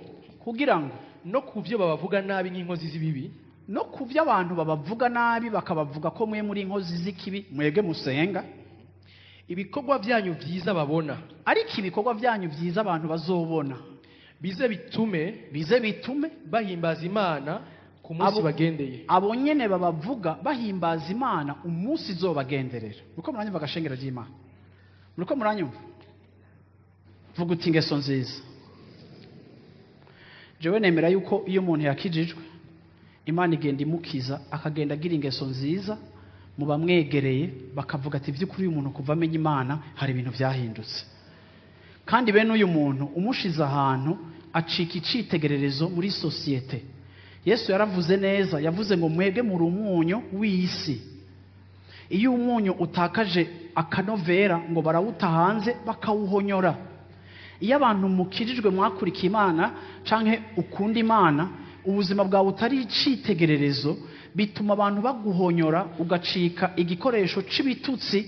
no kuvyo babavuga nabi nk'inkozi z'ibibi, no ku byo abantu babavuga nabi bakabavuga ko mwe muri inkozi z'ikibi mwebwe musenga, ibikorwa byanyu byiza babona, ariko ibikorwa byanyu byiza abantu bazobona bize bitume bahimbaza Imana ku munsi bagendeye. Abo nyene babavuga bahimbaza Imana umunsi izobagenderera. Uko muranyumva agashengero ry'Imana? Muriko muranyumva? Vuga uti ingeso nziza. Jewe nemera yuko iyo umuntu yakijijwe Imana igenda imukiza akagenda agira ingeso nziza, mu bamwegereye bakavuga ati by'ukuri uyu muntu kuva amenya Imana hari ibintu byahindutse. Kandi bene uyu muntu umushize ahantu acika icitegererezo muri sosiyete. Yesu yaravuze neza, yavuze ngo mwebwe muri umunyu w'isi. Iyo umunyu utakaje akanovera ngo barawuta hanze bakawuhonyora. Iyo abantu mukirijwe mwakurikiye Imana canke ukunda Imana, ubuzima bwawe utari icitegererezo, bituma abantu baguhonyora ugacika igikoresho c'ibitutsi,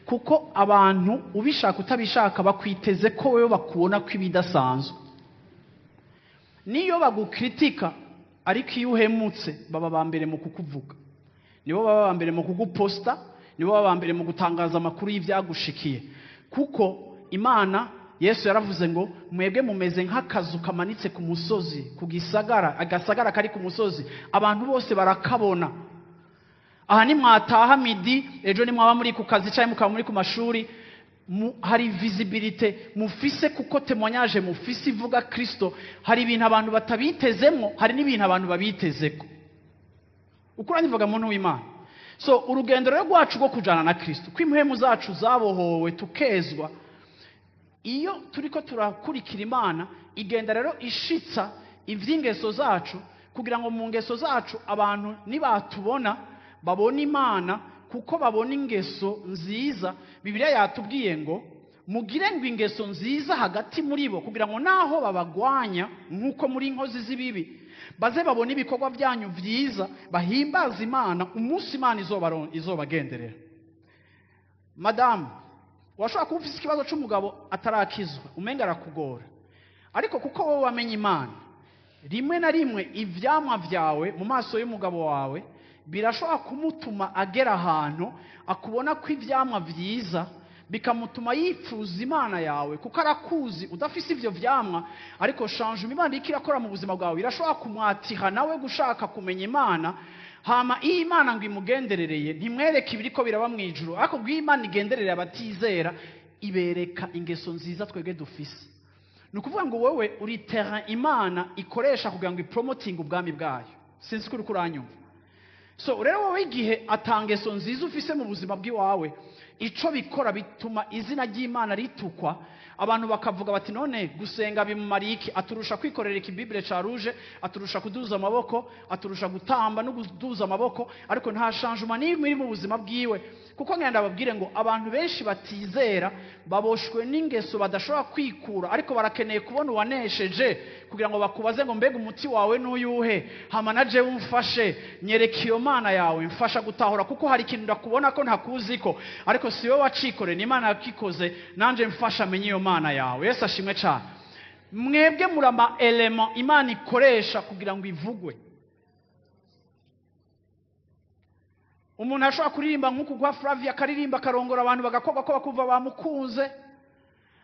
kuko abantu ubishaka utabishaka bakwiteze ko wewe bakubona ko ibidasanzwe. Niyo bagukritika ariko iyo uhemutse baba bambere mu kukuvuga, nibo baba bambere mu kuguposta, nibo baba bambere mu gutangaza amakuru y'ivyagushikiye. Kuko Imana, Yesu yaravuze ngo mwebwe mumeze nk'akazu kamanitse ku musozi, ku gisagara, agasagara kari ku musozi, abantu bose barakabona. Aha ni mwataha midi, ejo ni mwaba muri ku kazi cyangwa mukaba muri ku mashuri, hari visibility mufise kuko témoignage mufise ivuga Kristo. Hari ibintu abantu batabitezemo, hari n'ibintu abantu babitezeko. Ukura nivuga muntu w'Imana. So urugendo rero rwacu rwo kujana na Kristo, kw'impemu zacu zabohowe tukezwa, iyo turiko turakurikira Imana igenda rero ishitsa ivy'ingeso zacu, kugira ngo mu ngeso zacu abantu nibatubona babona Imana, kuko babona ingeso nziza. Bibiliya yatubwiye ngo mugire ngo ingeso nziza hagati muri bo, kugira ngo naho babagwanya nk'uko muri inkozi z'ibibi, baze babona ibikorwa byanyu byiza, bahimbaza Imana umunsi Imana izobagenderera. Madamu, washobora kuba ufise ikibazo c'umugabo atarakizwa, umenga arakugora, ariko kuko wowe wamenye Imana, rimwe na rimwe ivyamwa vyawe mu maso y'umugabo wawe birashobora kumutuma agera ahantu akubona ko ivyamwa vyiza, bikamutuma yifuza Imana yawe, kuko arakuzi udafise ivyo vyamwa. Ariko changement Imana ikirakora mu buzima bwawe irashobora kumwatiha nawe gushaka kumenya Imana. Hama iyi Imana ngo imugenderereye ntimwereke ibiriko biraba mu ijuru, ariko ngo Imana igenderereye abatizera ibereka ingeso nziza twebwe dufise. Nukuvuga ngo wewe uri terrain Imana ikoresha kugira ngo ipromoting ubwami bwayo. Sinzi kuri kuranyumva. So rero wowe igihe atangeso nziza ufise mu buzima bw'iwawe, ico bikora bituma izina ry'Imana ritukwa. Abantu bakavuga bati none gusenga bimumariye iki? Aturusha kwikorera ikibibire ca rouge, aturusha kuduza amaboko, aturusha gutamba no kuduza amaboko, ariko nta changement n'imwe iri mu buzima bwiwe. Kuko ngenda babwire ngo abantu benshi batizera baboshwe n'ingeso badashobora kwikura, ariko barakeneye kubona uwanesheje kugira ngo bakubaze ngo mbega umuti wawe n'uyuhe, hama naje umfashe, nyereka iyo Mana yawe, mfasha gutahura kuko hari ikintu ndakubona ko ntakuziko, ariko si wowe wacikore, ni Imana yakikoze, nanje mfasha menye iyo Mana yawe. Yesu ashimwe cyane. Mwebwe murama element Imana ikoresha kugira ngo ivugwe. Umuntu ashobora kuririmba nk'uko kwa Flavia akaririmba karongora abantu bagakoga ko bakuva bamukunze,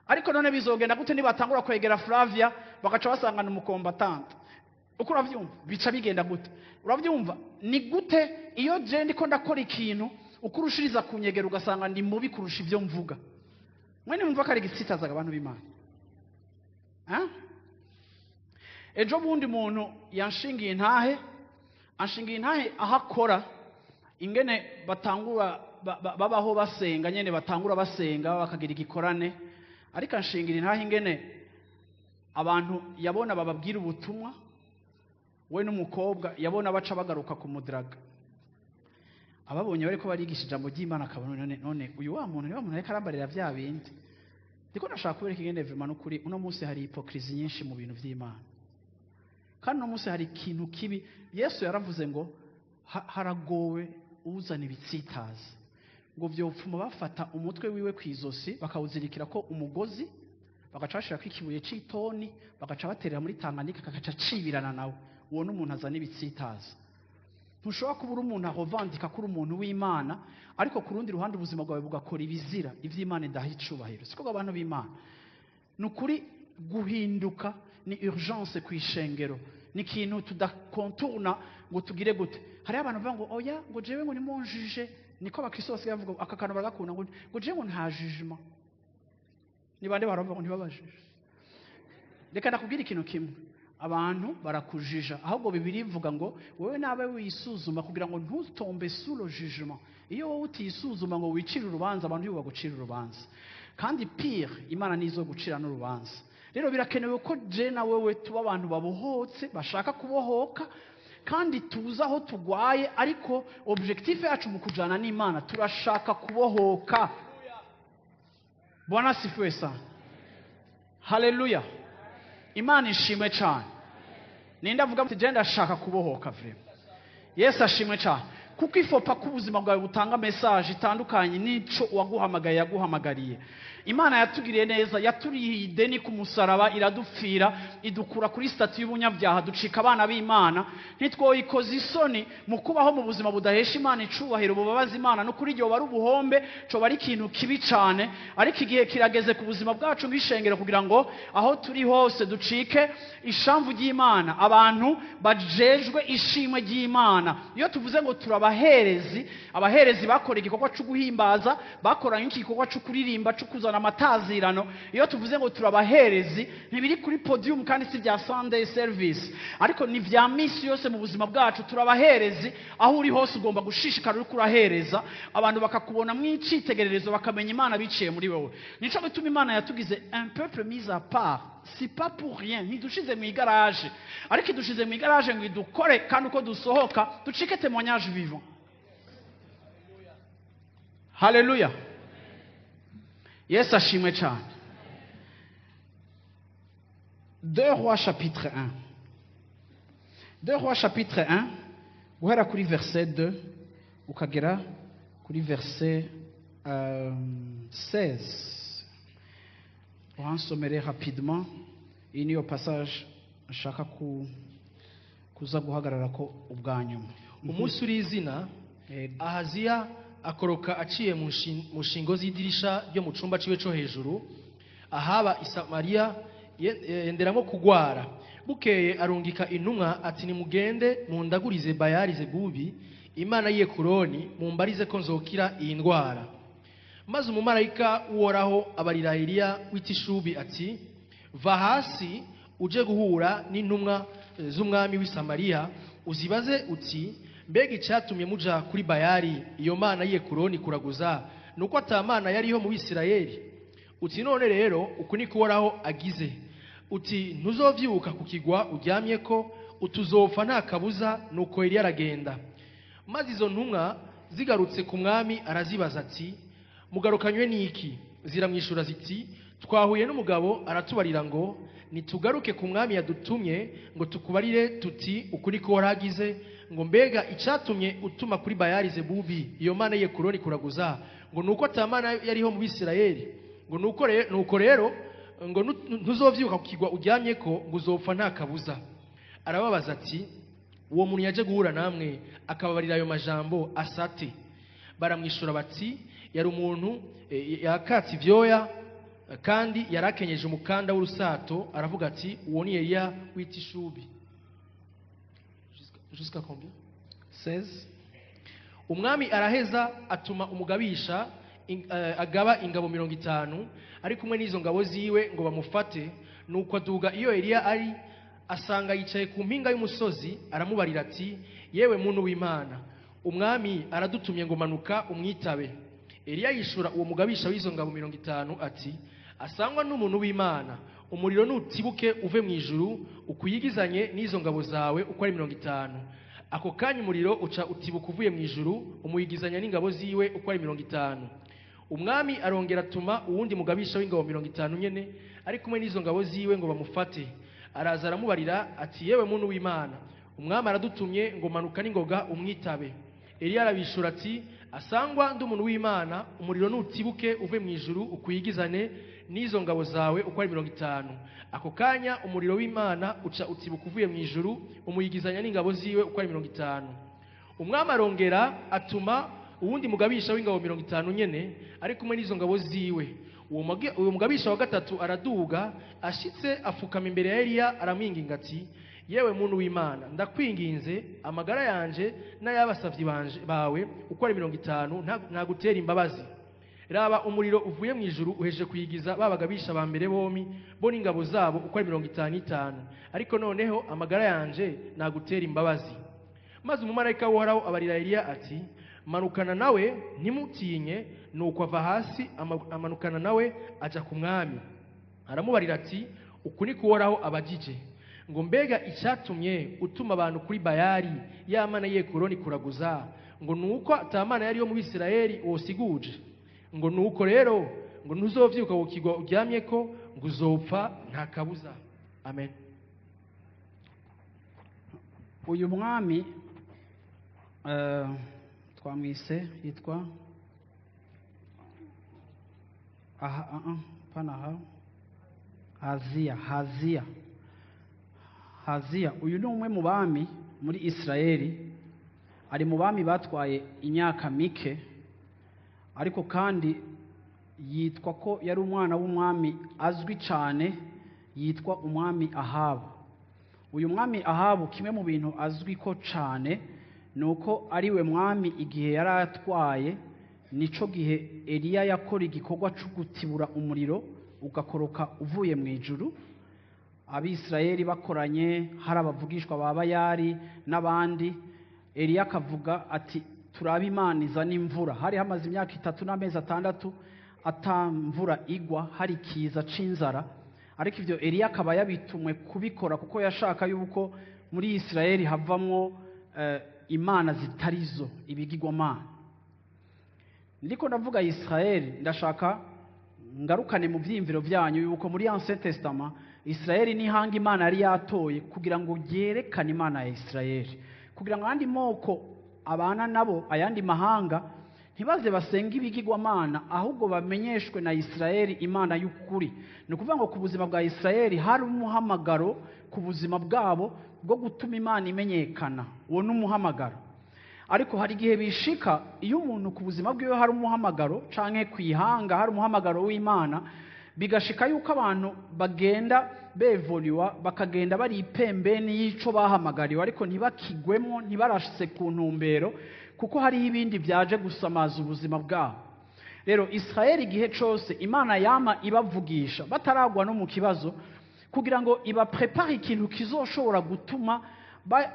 ariko none bizogenda gute nibatangura kwegera Flavia bagaca basangana umukombatante? Uko uravyumva bica bigenda gute? Uravyumva ni gute iyo je ndiko ndakora ikintu ukurushiriza kunyegera ugasanga ndi mubi kurusha ivyo mvuga? Mwene mumva kare gitsitazaga abantu b'Imana. Ejo bundi muntu yanshingiye intahe, anshingiye intahe ahakora ingene batangura babaho basenga, nyene batangura basenga bakagira igikorane, ariko anshingira intahe ingene abantu yabona bababwira ubutumwa, we n'umukobwa yabona baca bagaruka ku mudraga. Ababonye bariko barigisha ijambo ry'Imana akabona none uyu wa muntu ariko arambarira vya bindi. Ndiko nashaka kubereka ingene vraiment n'ukuri uno munsi hari hypocrisie nyinshi mu bintu vy'Imana. Kandi uno munsi hari ikintu kibi. Yesu yaravuze ngo haragowe uzana ibitsitazi, ngo vyopfuma bafata umutwe wiwe kwizosi bakawuzirikira ko umugozi, bagaca bashirako ikibuye c'itoni, bagaca baterera muri Tanganyika kagaca cibirana nawe. Uwo n'umuntu azana ibitsitazi. ntushobora kuba uri umuntu ahovandika kuri umuntu w'Imana ariko ku rundi ruhande ubuzima bwawe bugakora ibizira iby'Imana idaha icubahiro. Siko abantu b'Imana ni ukuri guhinduka ni urgence ku ishengero, ni ikintu tudakonturna ngo tugire gute. Hari abantu bavuga ngo oya ngo jewe ngo nimonjije, niko abakristo basigaye bavuga aka kantu baragakunda ngo jewe ngo nta jugement. Ni bande baravuga ngo ntibabajije? Reka ndakubwira ikintu kimwe, abantu barakujija, ahubwo Bibiliya ivuga ngo wowe nabe wisuzuma kugira ngo ntutombe sous le jugement. Iyo wowe utisuzuma ngo wicire urubanza, abantu biba gucira urubanza, kandi pire Imana nizo gucira n'urubanza. Rero birakenewe ko je na wewe tuba abantu babohotse, bashaka kubohoka, kandi tuza aho tugwaye, ariko objectif yacu mu kujana n'Imana turashaka kubohoka. Bwana sifiwe sana. Haleluya. Imana ishimwe cyane. Ninda avuga ati je ndashaka kubohoka vrema. Yesu ashimwe cyane. Kuko ifopa ku buzima bwawe butanga message itandukanye nico waguhamagaye yaguhamagariye. Imana yatugiriye neza, yaturiye ideni ku musaraba, iradupfira, idukura kuri statut y'ubunyabyaha, ducika abana b'Imana. Ntitwoyikoza isoni mu kubaho mu buzima budahesha Imana icubahiro, bubabaza Imana, no kuri ryo bari ubuhombe, cyo bari ikintu kibi cyane. Ariko igihe kirageze ku buzima bwacu nk'ishengero kugira ngo aho turi hose ducike ishamvu ry'Imana, abantu bajejwe ishimwe ry'Imana. Iyo tuvuze ngo turabaherezi, abaherezi bakora igikorwa cyo guhimbaza, bakoranye igikorwa cyo kuririmba, cyo kuzana amatazirano. Iyo tuvuze ngo turabaherezi, ntibiri kuri podium kandi si bya Sunday service, ariko ni vya misi yose mu buzima bwacu. Turabaherezi aho uri hose, ugomba gushishikara uri kurahereza abantu, bakakubona mw'icitegererezo, bakamenya Imana biciye muri wowe. Nico gituma Imana yatugize un peuple mis à part. C'est pas pour rien. Ntidushize mu igaraje, ariko idushize mu igaraje ngo idukore, kandi uko dusohoka ducike témoignage vivant. Haleluya. Yesu ashimwe cyane. 2 Rois chapitre 1. 2 Rois chapitre 1, guhera kuri verset 2 ukagera kuri verset 16. Uransomere rapidement. Iyi niyo passage nshaka kuza guhagarara ko ubwanyuma. Umunsi uri izina, Ahaziya akoroka aciye mu shingo z'idirisha ryo mu cumba ciwe cyo hejuru, ahaba i Samariya, yenderamo kugwara. Bukeye arungika intumwa ati nimugende mundagurize Bayali Zebubi, imana y'Ekuroni, mumbarize ko nzokira iyi ndwara. Maze umumarayika uhoraho abarira Eliya w'itishubi ati va hasi uje guhura n'intumwa z'umwami w'i Samariya, uzibaze uti mbega icyatumye muja kuri Bayali iyo mana y'Ekuroni kuraguza, nuko atamana yariho mu Bisirayeli. Uti none rero uku niko uhoraho agize, uti ntuzovyuka ku kigwa uryamye ko, utuzopfa nta kabuza. Nuko Eliya aragenda. Maze izo ntumwa zigarutse ku mwami arazibaza ati mugarukanywe n'iki? Ziramwishura ziti twahuye n'umugabo aratubarira ngo nitugaruke ku mwami yadutumye ngo tukubarire tuti uku niko uhoraho agize, ngo mbega icyatumye utuma kuri Bayali Zebubi iyo mana y'Ekuroni kuraguza, ngo nuko atamana yariho mu Bisirayeli. Ngo nuko rero ngo ntuzovyuka ku kigwa uryamye ko, ngo uzopfa nta kabuza. Arababaza ati uwo muntu yaje guhura namwe akababarira ayo majambo asate? Baramwishura bati yari umuntu yakatse ivyoya kandi yarakenyeje umukanda w'urusato. Aravuga ati uwo ni Eliya w'itishubi. Jusqu'à combien? 16. Umwami araheza atuma umugabisha agaba ingabo 50 ari kumwe n'izo ngabo ziwe ngo bamufate. Nuko aduga iyo Eliya ari, asanga yicaye ku mpinga y'umusozi. Aramubarira ati yewe muntu w'Imana, umwami aradutumye ngo manuka umwitabe. Eliya yishura uwo mugabisha w'izo ngabo 50 ati asangwa n'umuntu w'Imana, umuriro nutibuke uve mu ijuru ukuyigizanye n'izo ngabo zawe uko ari 50. Ako kanya umuriro uca utibuka uvuye mu ijuru umuyigizanya n'ingabo ziwe uko ari 50. Umwami arongera atuma uwundi mugabisha w'ingabo 50 nyene ari kumwe n'izo ngabo ziwe ngo bamufate. Araza aramubarira ati yewe muntu w'Imana, umwami aradutumye ngo manuka n'ingoga umwitabe. Eliya arabishura ati asangwa ndi umuntu w'Imana, umuriro nutibuke uve mu ijuru ukuyigizane n'izo ngabo zawe uko ari 50. Ako kanya umuriro w'Imana uca utibuka uvuye mu ijuru umuyigizanya n'ingabo ziwe uko ari 50. umwami arongera atuma uwundi mugabisha w'ingabo 50 nyene ari kumwe n'izo ngabo ziwe. Uwo mugabisha wa gatatu araduga, ashitse afukama imbere ya Eliya aramwinginga ati, yewe muntu w'Imana, ndakwinginze amagara yanje n'ayabasavyi bawe uko ari 50 ntagutera imbabazi. Raba umuriro uvuye mu ijuru uheje kuyigiza babagabisha ba mbere bomi bo n'ingabo zabo uko ari 55, ariko noneho amagara yanje nagutera imbabazi. Maze umumarayika w'Uhoraho abarira Eliya ati, manukana nawe ntimutinye. Nuko ava hasi amanukana nawe aja ku mwami. Aramubarira ati, uku ni Uhoraho abajije ngo mbega icyatumye utuma abantu kuri Bayali ya mana y'Ekuroni kuraguza, ngo nuko atamana yari yo mu Bisirayeli wosiguje, ngo nuko rero ngo ntuzovyuka ku kigwa uryamyeko ngo uzopfa nta kabuza. Amen. Uyu mwami twamwise yitwa Haziya. Uyu ni umwe mu bami muri Isirayeli, ari mu bami batwaye imyaka mike, ariko kandi yitwa ko yari umwana w'umwami azwi cyane, yitwa umwami Ahabu. Uyu mwami Ahabu, kimwe mu bintu azwi ko cyane nuko ari we mwami igihe yari atwaye, nico gihe Eliya yakora igikorwa cyo gutibura umuriro ugakoroka uvuye mu ijuru, Abisirayeli bakoranye, hari abavugishwa ba Bayali n'abandi. Eliya akavuga ati, turabe Imana izana imvura. Hari hamaze imyaka 3 n'amezi 6 atamvura igwa, hari kiza c'inzara, ariko ivyo Eliya akaba yabitumwe kubikora kuko yashaka yuko muri Isirayeli havamwo imana zitarizo, ibigirwamana. Ndiko ndavuga Isirayeli, ndashaka ngarukane mu vyimviro vyanyu yuko muri Ancien Testament Isirayeli ni hanga Imana yari yatoye kugira ngo yerekane Imana ya Isirayeli, kugira ngo andi moko abana nabo ayandi mahanga ntibaze basenga ibigirwamana, ahubwo bamenyeshwe na Isirayeli Imana y'ukuri. Ni ukuvuga ngo ku buzima bwa Isirayeli hari umuhamagaro ku buzima bwabo bwo gutuma Imana imenyekana, uwo ni umuhamagaro. Ariko hari igihe bishika iyo umuntu ku buzima bwiwe hari umuhamagaro canke kwihanga hari umuhamagaro w'Imana, bigashika yuko abantu bagenda bevoluwa, bakagenda bari ipembeni y'ico bahamagariwe, ariko ntibakigwemo, ntibarashitse ku ntumbero, kuko hari ibindi byaje gusamaza ubuzima bwabo. Rero Isirayeli igihe cyose Imana yama ibavugisha bataragwa no mu kibazo, kugira ngo iba prepare ikintu kizoshobora gutuma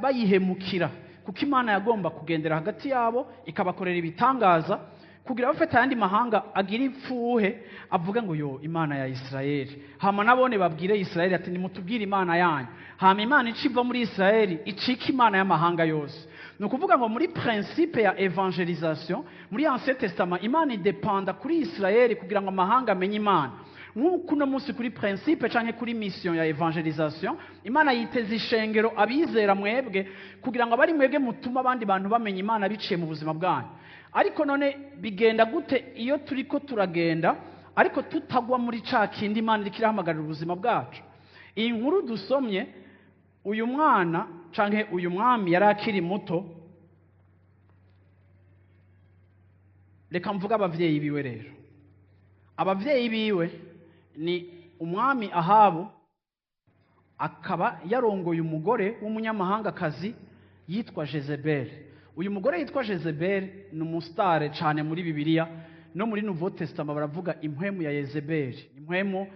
bayihemukira, kuko Imana yagomba kugendera hagati yabo ikabakorera ibitangaza, kugira bafite ayandi mahanga agira ipfuhe avuga ngo yo Imana ya Isirayeli. Hama nabone babwire Isirayeli ati, nimutubwire Imana yanyu. Hama Imana iciva muri Isirayeli icika Imana y'amahanga yose. Ni ukuvuga ngo muri principe ya evangelisation muri Ancien Testament Imana idependa kuri Isirayeli kugira ngo amahanga amenye Imana. Nk'uko uno munsi kuri principe canke kuri mission ya evangelisation Imana yiteze ishengero abizera mwebwe kugira ngo abari mwebwe mutuma abandi bantu bamenye Imana biciye mu buzima bwanyu. Ariko none bigenda gute iyo turiko turagenda ariko tutagwa muri ca kindi Imana irikirahamagarira ubuzima bwacu? Iyi nkuru dusomye, uyu mwana canke uyu mwami yari akiri muto. Reka mvuga abavyeyi biwe rero. Abavyeyi biwe ni umwami Ahabu, akaba yarongoye umugore w'umunyamahangakazi yitwa Jezebeli. Uyu mugore yitwa Jezebeli ni umusitare cyane muri Bibiliya, no muri Nouveau Testament baravuga impwemu ya Jezebeli. Impwemu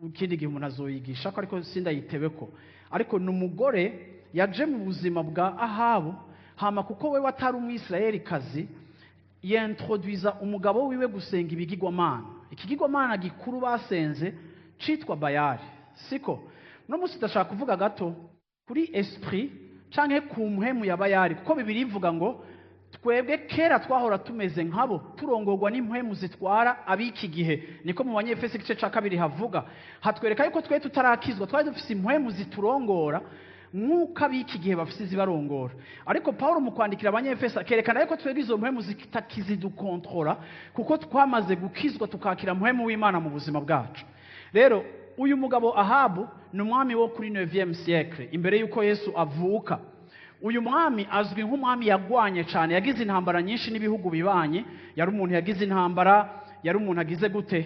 ikindi gihe umuntu azoyigisha ko, ariko sindayitebeko. Ariko ni umugore yaje mu buzima bwa Ahabu, hama kuko we watari umwisirayeli kazi, yintroduiza umugabo wiwe gusenga ibigirwamana. Ikigirwamana gikuru basenze citwa Bayali, siko? No musi ndashaka kuvuga gato kuri esprit canke ku mpwemu ya Bayali, kuko Bibiliya ivuga ngo twebwe kera twahora tumeze nkabo, turongorwa n'impwemu zitwara abiki gihe. Niko mu Banyefeso igice ca 2 havuga, hatwereka yuko twe tutarakizwa twari dufise impwemu ziturongora nk'uko abiki gihe bafise zibarongora. Ariko Paulo mu kwandikira Abanyefeso akerekana yuko twebwe izo mpwemu zitakizidukontrola, kuko twamaze gukizwa tukakira mpwemu w'Imana mu buzima bwacu. Rero uyu mugabo Ahabu ni umwami wo kuri 9e siècle, imbere yuko Yesu avuka. uyu mwami azwi nk'umwami yagwanye cyane, yagize intambara nyinshi n'ibihugu bibanye, yari umuntu yagize intambara, yari umuntu agize gute,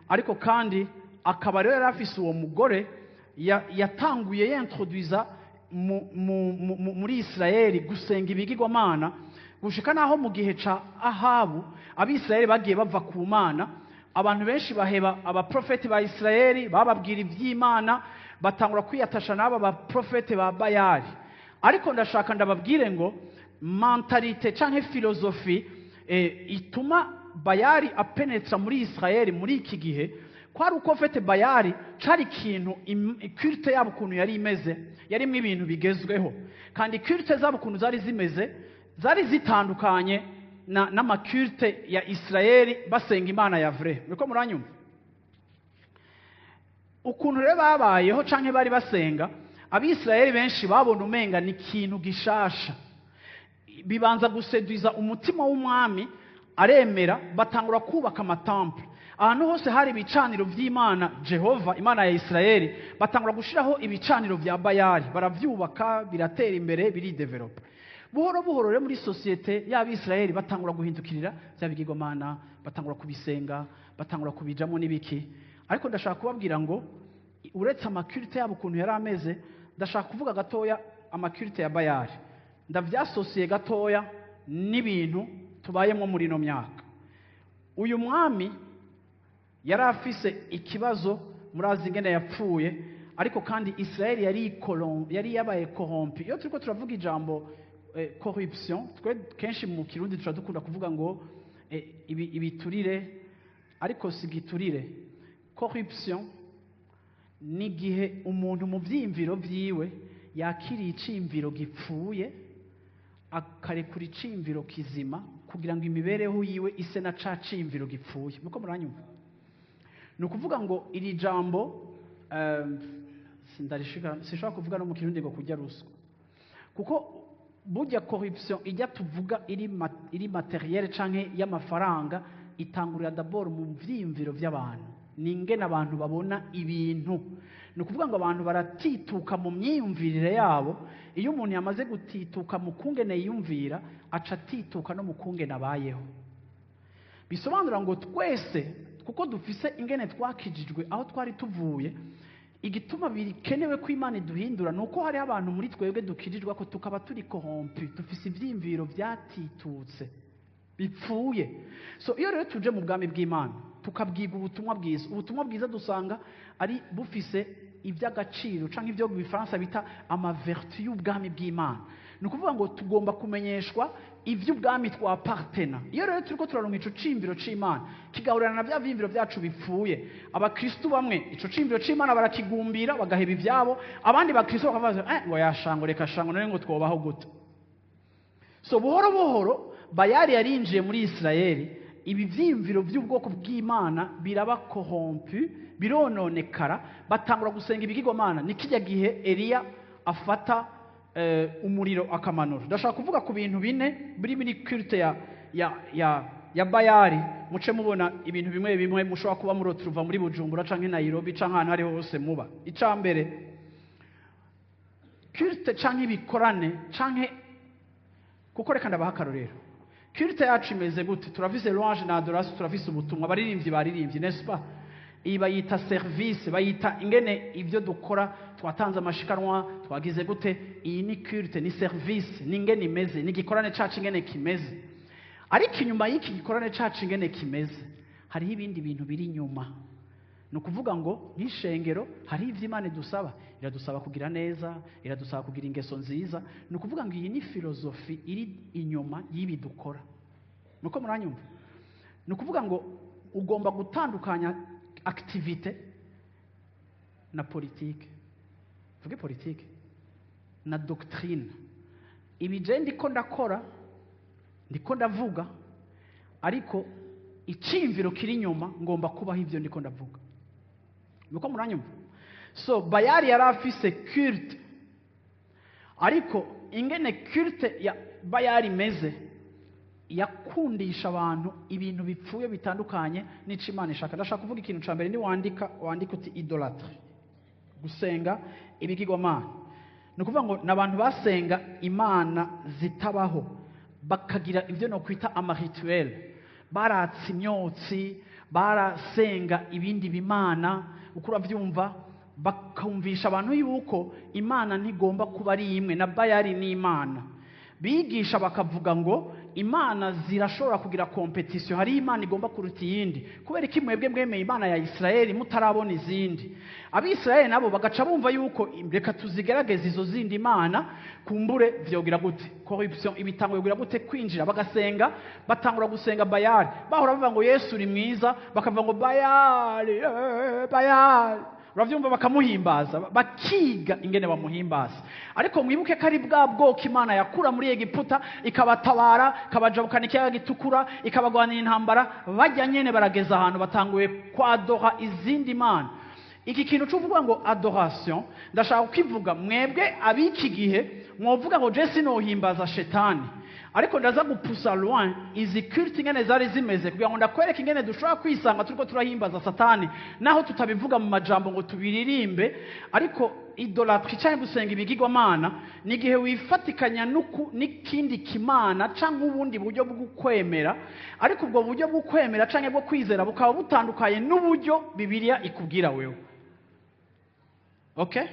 ariko kandi akaba rero yari afise uwo mugore yatanguye yintroduiza muri Isirayeli gusenga ibigirwamana, gushika naho mu gihe ca Ahabu abisirayeli bagiye bava ku Mana, abantu benshi baheba abaprofeti ba Isirayeli, bababwira ivy'Imana, batangura kwiyatasha n'aba baprofeti ba Bayali. Ariko ndashaka ndababwire ngo mentalite canke filosofi ituma Bayali apenetra muri Isirayeli muri iki gihe, kwari uko fete Bayali cari ikintu culte yabo ukuntu yari imeze, yarimwe ibintu bigezweho, kandi culte zabo ukuntu zari zimeze zari zitandukanye n'amaculte ya Isirayeli basenga Imana ya vrai. Niko muranyumva? Ukuntu rero babayeho canke bari basenga, abisirayeli benshi babona umenga ni ikintu gishasha, bibanza guseduiza umutima w'umwami, aremera, batangura kubaka amatemple ahantu hose hari ibicaniro vy'Imana Jehova, Imana ya Isirayeli, batangura gushiraho ibicaniro vya Bayali, baravyubaka, biratera imbere, biridevelopa. Buhoro buhoro rero muri societe y'Abisirayeli batangura guhindukirira bya bigirwamana, batangura kubisenga, batangura kubijamo n'ibiki. Ariko ndashaka kubabwira ngo uretse amaculte yabo ukuntu yari ameze, ndashaka kuvuga gatoya amaculte ya Bayali, ndavyasosiye gatoya n'ibintu tubayemo muri no myaka. Uyu mwami yari afise ikibazo, murazi ingene yapfuye, ariko kandi Isirayeli yari yabaye corrompu. Iyo turiko turavuga ijambo corruption, twe kenshi mu Kirundi turadukunda kuvuga ngo ibiturire, ariko si giturire. Corruption ni gihe umuntu mu vyimviro vyiwe yakiriye icimviro gipfuye, akarekura icimviro kizima kugira ngo imibereho yiwe ise na ca cimviro gipfuye. Muko muranyumva? Ni ukuvuga ngo iri jambo sinshobora kuvuga no mu Kirundi ngo kurya ruswa, kuko burya corruption ijya tuvuga iri materiel canke y'amafaranga itangurira d'abord mu vyimviro vy'abantu, ni ingene abantu babona ibintu. Ni ukuvuga ngo abantu baratituka mu myiyumvirire yabo. Iyo umuntu yamaze gutituka mu kungene yiyumvira, aca atituka no mu kungene abayeho. Bisobanura ngo twese kuko dufise ingene twakijijwe aho twari tuvuye, igituma bikenewe ko Imana iduhindura nuko hari abantu muri twebwe dukijijwe ko tukaba turi corrompu, dufise ivyimviro vyatitutse bipfuye. So iyo rero tuje mu bwami bw'Imana tukabwiga ubutumwa bwiza dusanga ari bufise iby'agaciro canke ibyo bifaransa bita amavertu y'ubwami bw'Imana. Ni ukuvuga ngo tugomba kumenyeshwa ivy'ubwami twapartena. Iyo rero turiko turaronka ico cimviro c'Imana kigahurana na bya vyimviro vyacu bipfuye, abakristo bamwe ico cimviro c'Imana barakigumbira bagaheba ivyabo, abandi bakristo bakavuga ngo yashango reka shango none ngo twobaho gute. So buhoro buhoro Bayali yarinjiye muri Isirayeli, ibi vyimviro vy'ubwoko bw'Imana biraba corrompu, birononekara, batangura gusenga ibigirwamana. Ni kijya gihe Eliya afata umuriro akamanura. Ndashaka kuvuga ku bintu bine biri muri culte ya Bayali, muce mubona ibintu bimwe bimwe mushobora kuba muroturuva muri Bujumbura canke Nairobi canke ahantu ari hose muba. Icambere, culte canke ibikorane canke kuko reka ndabaha akarorero. Culte yacu imeze gute? Turafise louange na adoration, turafise ubutumwa, baririmbyi baririmbyi, n'est-ce pas? Iyi bayita service, bayita ingene ivyo dukora, twatanze amashikanwa, twagize gute. Iyi ni culte, ni service, ni ingene imeze, ni gikorane cacu ingene kimeze. Ariko inyuma y'iki gikorane cacu ingene kimeze, hariho ibindi bintu biri inyuma. Ni ukuvuga ngo nk'ishengero hari ivyo Imana idusaba, iradusaba kugira neza, iradusaba kugira ingeso nziza. Ni ukuvuga ngo iyi ni filosofi iri inyuma y'ibi dukora. Nuko muranyumva? Ni ukuvuga ngo ugomba gutandukanya activite na politique. Vuge politique na doctrine. Ibi je ndiko ndakora, ndiko ndavuga, ariko icimviro kiri inyuma ngomba kubaho ivyo ndiko ndavuga. Nuko muranyumva? So Bayali yari afise culte, ariko ingene culte ya Bayali meze yakundisha abantu ibintu bipfuye bitandukanye n'ico Imana ishaka. Ndashaka kuvuga ikintu ca mbere, ni wandika uti idolatry, gusenga ibigirwamana. ni ukuvuga ngo ni abantu basenga imana zitabaho, bakagira ibyo no kwita amarituweli, baratsa imyotsi, barasenga ibindi bimana, uko urabyumva, bakumvisha abantu yuko imana ntigomba kuba ari imwe, na Bayali ni imana. Bigisha bakavuga ngo imana zirashobora kugira kompetisiyo, hari imana igomba kuruta iyindi, kubera ko mwebwe mwemeye imana ya Isirayeli mutarabona izindi. Abisirayeli nabo bagaca bumva yuko reka tuzigerageze izo zindi imana, kumbure vyogira gute, corruption ibitango yogira gute kwinjira, bagasenga, batangura gusenga Bayali, bahora bavuga ngo Yesu uri mwiza, bakavuga ngo Bayali, Bayali, uravyumva, bakamuhimbaza, bakiga ingene bamuhimbaza. Ariko mwibuke ko ari bwa bwoko imana yakura muri Egiputa, ikabatabara, ikabajabukana ikiyaga gitukura, ikabagwanira intambara, bajya nyene barageza ahantu batanguye kwadoha izindi mana. Iki kintu cy'uvuga ngo adoration, ndashaka kukivuga mwebwe abiki gihe mwovuga ngo je sinohimbaza shetani, ariko ndaza gupusa loin izi culte ingene zari zimeze, kugira ngo ndakwereke ingene dushobora kwisanga turiko turahimbaza satani, naho tutabivuga mu majambo ngo tubiririmbe. Ariko idolatry cyangwa gusenga ibigirwamana ni igihe wifatikanya n'ikindi kimana cyangwa ubundi buryo bwo kwemera, ariko ubwo buryo bwo kwemera cyangwa bwo kwizera bukaba butandukanye n'uburyo Bibiliya ikubwira wewe. Okay?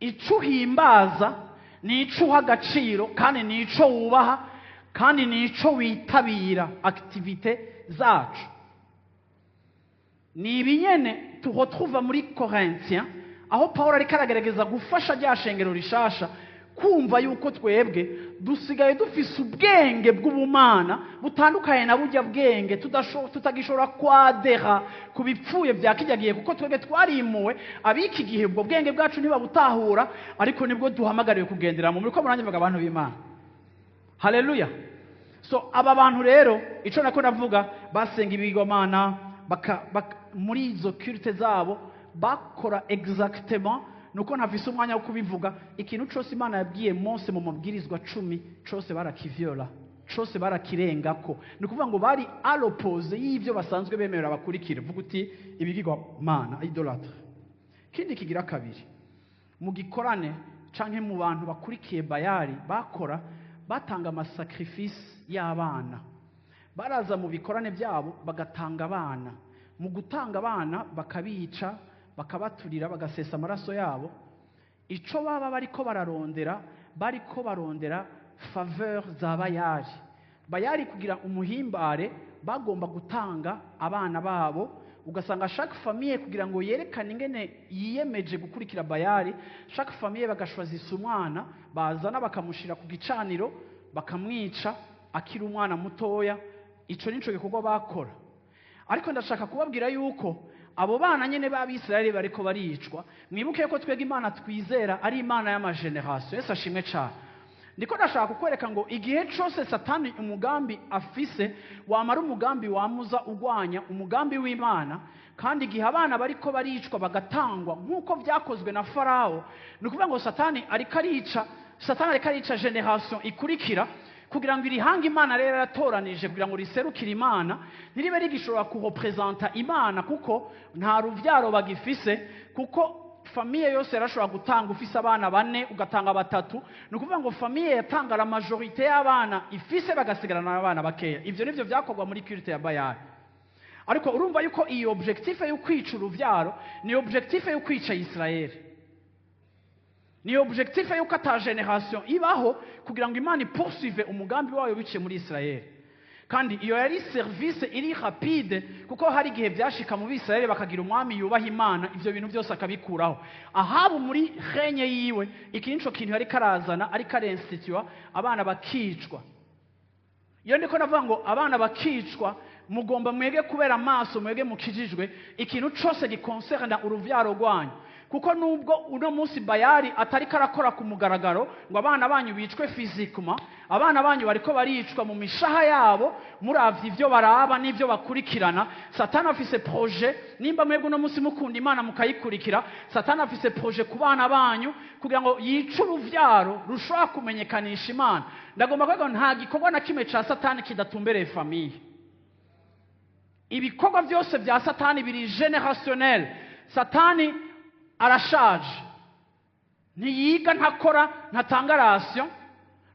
Ico uhimbaza ni ico uha agaciro, kandi ni ico wubaha, kandi ni ico witabira activite zacu. Ni ibinyene tuhotruva muri Corinthiens, aho Paulo ariko aragerageza gufasha rya shengero rishasha kumva yuko twebwe dusigaye dufise ubwenge bw'ubumana butandukanye na burya bwenge tutagishobora kwadera ku bipfuye bya kijya gihe, kuko twebwe twarimuwe. Abiki gihe ubwo bwenge bwacu ntibabutahura, ariko nibwo duhamagariwe kugendera mu muriko murangiye mvuga abantu b'Imana. Haleluya. So aba bantu rero ico nako navuga basenga ibigirwamana, muri izo culte zabo bakora exactement nuko ntafise umwanya wo kubivuga. Ikintu cyose Imana yabwiye Mose mu mabwirizwa 10 cyose barakivyola, cyose barakirengako. Ni kuvuga ngo bari à l'opposé y'ivyo basanzwe bemerera bakurikira. Vuga uti ibigirwamana, idolatre. Kindi kigira kabiri, mu gikorane canke mu bantu bakurikiye Bayali bakora, batanga amasacrifice y'abana. Baraza mu bikorane byabo bagatanga abana, mu gutanga abana bakabica, bakabaturira, bagasesa amaraso yabo. Ico baba bariko barondera faveur za Bayali. Bayali kugira umuhimbare bagomba gutanga abana babo. Ugasanga chaque famille kugira ngo yerekane ingene yiyemeje gukurikira Bayali, chaque famille bagashwazisa umwana, bazana bakamushira ku gicaniro, bakamwica akiri umwana mutoya. Ico nico gikorwa bakora. Ariko ndashaka kubabwira yuko abo bana nyene b'Abisirayeli bariko baricwa. Mwibuke ko twega Imana twizera ari Imana y'amageneration. Yesu ashimwe cyane. Ndiko ndashaka kukwereka ngo igihe cyose Satani umugambi afise, wamara umugambi wamuza ugwanya umugambi w'Imana, kandi igihe abana bariko baricwa bagatangwa nkuko byakozwe na Farao, ni ukuvuga ngo Satani ariko arica generation ikurikira, kugira ngo irihanga Imana rero yaratoranije kugira ngo riserukire Imana ntiribe rigishobora kurepresenta Imana, kuko nta ruvyaro bagifise. Kuko famille yose yarashobora gutanga, ufise abana 4 ugatanga 3, ni ukuvuga ngo famille yatanga la majorité y'abana ifise, bagasigarana n'abana bakeya. Ivyo nivyo vyakorwa muri culte ya Bayali. Ariko urumva yuko iyi objectif yo kwica uruvyaro ni objectif yo kwica Israeli, ni objectif yo kata generation ibaho kugira ngo Imana poursuive umugambi wayo biciye muri Israeli. Kandi iyo yari service iri rapide, kuko hari gihe byashika mu Bisirayeli bakagira umwami yubaha Imana, ivyo bintu byose akabikuraho. Ahabu muri renye yiwe ikinco kintu yari karazana ari karenstitua abana bakicwa. Iyo ndiko navuga ngo abana bakicwa, mugomba mwege kubera amaso, mwege mukijijwe ikintu cyose gikoncerna uruvyaro rwanyu. Kuko nubwo uno munsi Bayali atari karakora ku mugaragaro ngo abana banyu bicwe physiquement, abana banyu bariko baricwa mu mishaha yabo, muravye ivyo baraba n'ivyo bakurikirana. Satani afise projet, nimba mwebwe uno munsi mukunda Imana mukayikurikira, Satani afise projet ku bana banyu kugira ngo yice uruvyaro rushobora kumenyekanisha Imana. Ndagomba kwego nta gikorwa na kimwe ca Satani kidatumbereye famille. Ibikorwa byose bya Satani biri generationnel. Satani arashaje, ntiyiga, ntakora, ntatanga rasiyo,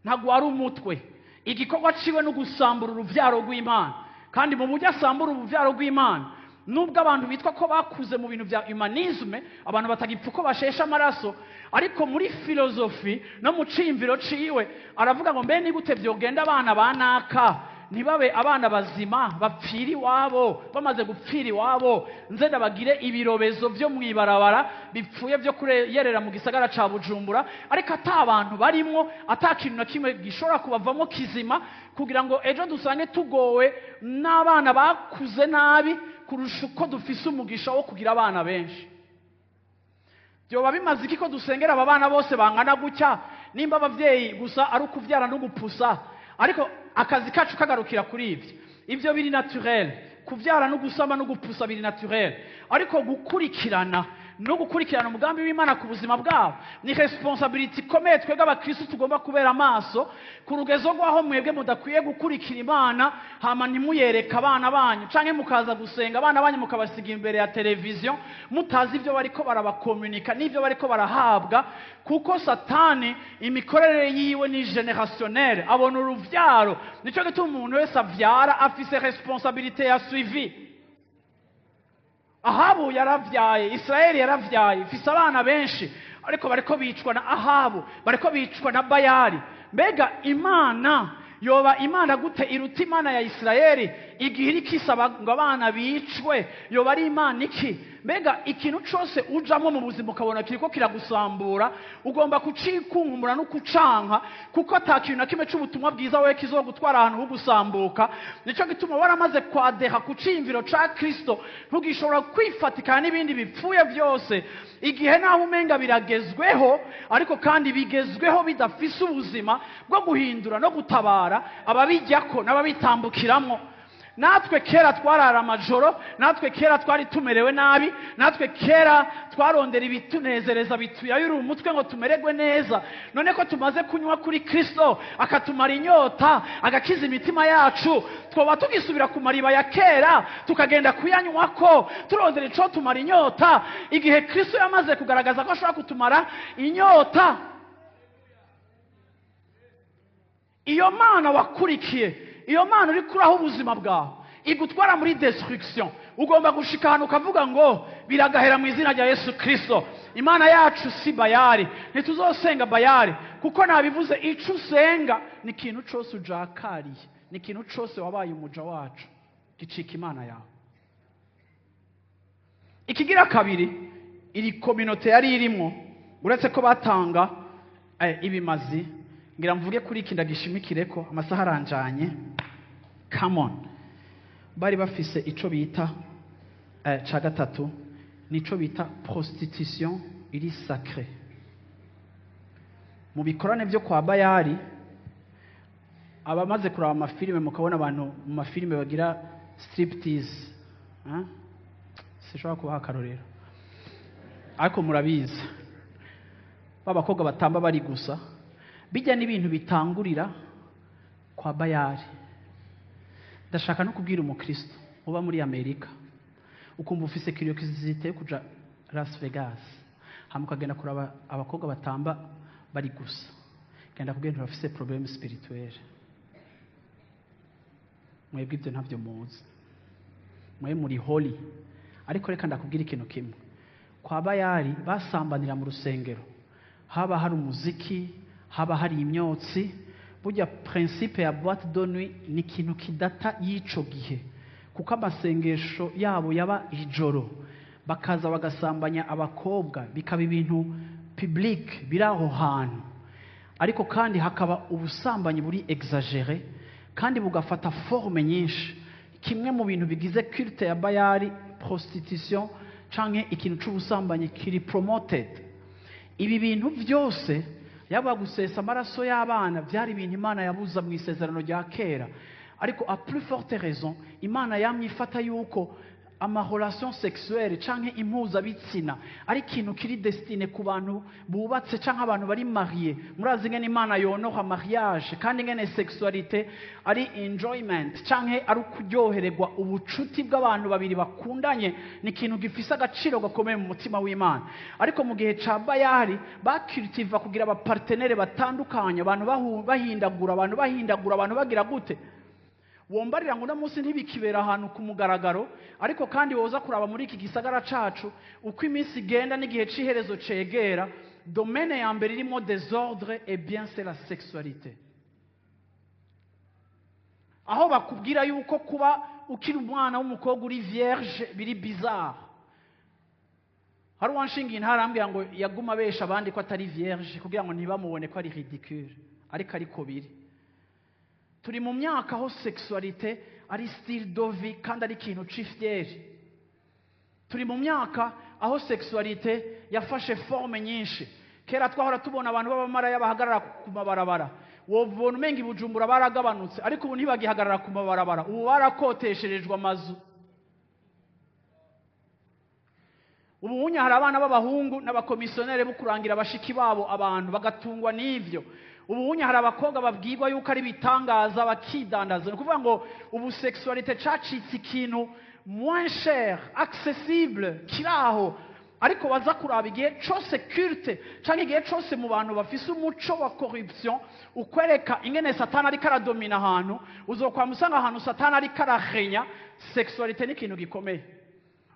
ntagwara umutwe. Igikorwa ciwe no gusambura uruvyaro rw'Imana. Kandi mu buryo asambura uruvyaro rw'Imana, nubwo abantu bitwa ko bakuze mu bintu bya humanisme, abantu batagipfa ko bashesha amaraso, ariko muri filozofi no mu cimviro ciwe aravuga ngo mbe ni gute vyogenda abana banaka ntibabe abana bazima bapfira iwabo, bamaze gupfira iwabo nze ndabagire ibirobezo vyo mwibarabara bipfuye vyo kureyerera mu gisagara ca Bujumbura, ariko ata abantu barimwo, ata kintu na kimwe gishobora kubavamo kizima, kugira ngo ejo dusange tugowe n'abana bakuze nabi kurusha uko dufise umugisha wo kugira abana benshi. Byoba bimaze iki ko dusengera aba bana bose bangana gutya, nimba abavyeyi gusa ari ukuvyara no gupusa, ariko akazi kacu kagarukira kuri ivyo biri naturel, kuvyara no gusama no gupusa biri naturel, ariko gukurikirana no gukurikirana umugambi w'Imana ku buzima bwabo ni responsibility ikomeye twebwe abakristo tugomba kubera amaso, ku rugezo rwaho mwebwe mudakwiye gukurikira Imana hama ntimuyereka abana banyu, canke mukaza gusenga abana banyu mukabasiga imbere ya televiziyo mutazi ivyo bariko barabakomunika n'ivyo bariko barahabwa, kuko Satani imikorere yiwe ni generationnel, abona uruvyaro. Nico gituma umuntu wese avyara afise responsabilité ya suivi. Ahabu yaravyaye, Israeli yaravyaye, ifise abana benshi, ariko bariko bicwa na Ahabu, bariko bicwa na Bayali. Mbega Imana yoba Imana gute iruta Imana ya Israeli igihe iriko isaba ngo abana bicwe? Yoba ari Imana iki? Mbega ikintu cose ujamwo mu buzima ukabona kiriko kiragusambura, ugomba kucikunkumura no kucanka, kuko ata kintu na kimwe c'ubutumwa bwiza wewe kizogutwara ahantu ho gusambuka. Nico gituma waramaze kwadeha ku cimviro ca Kristo, ntugishobora kwifatikana n'ibindi bipfuye vyose, igihe naho umenga biragezweho, ariko kandi bigezweho bidafise ubuzima bwo guhindura no gutabara ababijyako n'ababitambukiramwo. Natwe kera twarara amajoro, natwe kera twari tumerewe nabi, natwe kera twarondera ibitunezereza bituyayura umutwe ngo tumererwe neza. None ko tumaze kunywa kuri Kristo akatumara inyota, agakiza imitima yacu, twoba tugisubira ku mariba ya kera tukagenda kuyanywako turondera ico tumara inyota, igihe Kristo yamaze kugaragaza ko ashobora kutumara inyota? Iyo Mana wakurikiye, iyo Mana uri kuraho ubuzima bwawe igutwara muri destruction, ugomba gushika ahantu ukavuga ngo biragahera mu izina rya Yesu Kristo. Imana yacu si Bayali, ntituzosenga Bayali, kuko nabivuze ico usenga ni ikintu cose ujakariye, ni ikintu cose wabaye umuja wacu, gicika Imana yawe. Ikigira kabiri, iri communauté yari irimo, uretse ko batanga ibimazi, ngira mvuge kuri iki ndagishimikireko, amasaha aranjanye. Come on. Bari bafise ico bita ca gatatu, nico bita prostitution iri sacré. Mu bikorane byo kwa Bayali, abamaze kuraba amafilime mukabona abantu mu mafilime bagira striptease, sishobora kubaha akarorero, ariko murabizi babakobwa batamba bari gusa, bijya n'ibintu bitangurira kwa Bayali. Ndashaka no kubwira umukristo uba muri Amerika, ukumva ufise curiosité yo kuja Las Vegas, hama ukagenda kuraba abakobwa batamba bari gusa, genda kubwira ntibafise problème spirituelle. Mwebwe ibyo ntavyo muzi, mwe muri holy. Ariko reka ndakubwira ikintu kimwe, kwa Bayali basambanira mu rusengero, haba hari umuziki, haba hari imyotsi. Burya principe ya boîte de nuit ni ikintu kidata y'ico gihe, kuko amasengesho yabo yaba ijoro, bakaza bagasambanya abakobwa, bikaba ibintu public biraho hantu, ariko kandi hakaba ubusambanyi buri exagéré kandi bugafata forme nyinshi. Kimwe mu bintu bigize culte ya Bayali, prostitution canke ikintu c'ubusambanyi kiri promoted. Ibi bintu byose yaba gusesa amaraso y'abana byari ibintu Imana yabuza mu isezerano rya kera, ariko a plus forte raison Imana yamwifata yuko amarelation sexuelle canke impuzabitsina ari ikintu kiri destine ku bantu bubatse canke abantu bari mariye. Murazi ngene Imana yonora mariage kandi ngene sexualité ari enjoyment canke ari ukuryohererwa ubucuti bw'abantu babiri bakundanye, ni ikintu gifise agaciro gakomeye mu mutima w'Imana. Ariko mu gihe ca Bayali bacultiva kugira abapartenere batandukanye, abantu bahindagura, abantu bagira gute. Wombarira ngo munsi ntibikibera ahantu ku mugaragaro, ariko kandi woza kuraba muri iki gisagara cacu uko iminsi igenda n'igihe c'iherezo cegera, domaine ya mbere irimo désordre et bien c'est la sexualité. Aho bakubwira yuko kuba ukiri umwana w'umukobwa uri vierge biri bizarre. Hari wanshingiye ntarambwira ngo yaguma besha abandi ko atari vierge kugira ngo ntibamubone ko ari ridicule, ariko biri. Turi mu myaka aho sexualité ari style de vie kandi ari ikintu c'ifieri. Turi mu myaka aho sexualité yafashe forme nyinshi. Kera twahora tubona abantu b'abamaraya bahagarara ku mabarabara, wobona umenga i Bujumbura baragabanutse, ariko ubu ntibagihagarara ku mabarabara, ubu barakotesherejwe amazu. Ubu unya hari abana b'abahungu n'abakomisiyonere bo kurangira bashiki babo abantu bagatungwa n'ivyo. Ubu hari abakobwa babwirwa yuko ari bitangaza bakidandaza. Ni ukuvuga ngo ubu sexualité cacitse ikintu moins cher, accessible, kiraho. Ariko waza kuraba igihe cose culte canke igihe cose mu bantu bafise umuco wa corruption ukwereka ingene satani ariko aradomina ahantu, uzokwamusanga ahantu satani ariko arahenya. Sexualité ni ikintu gikomeye.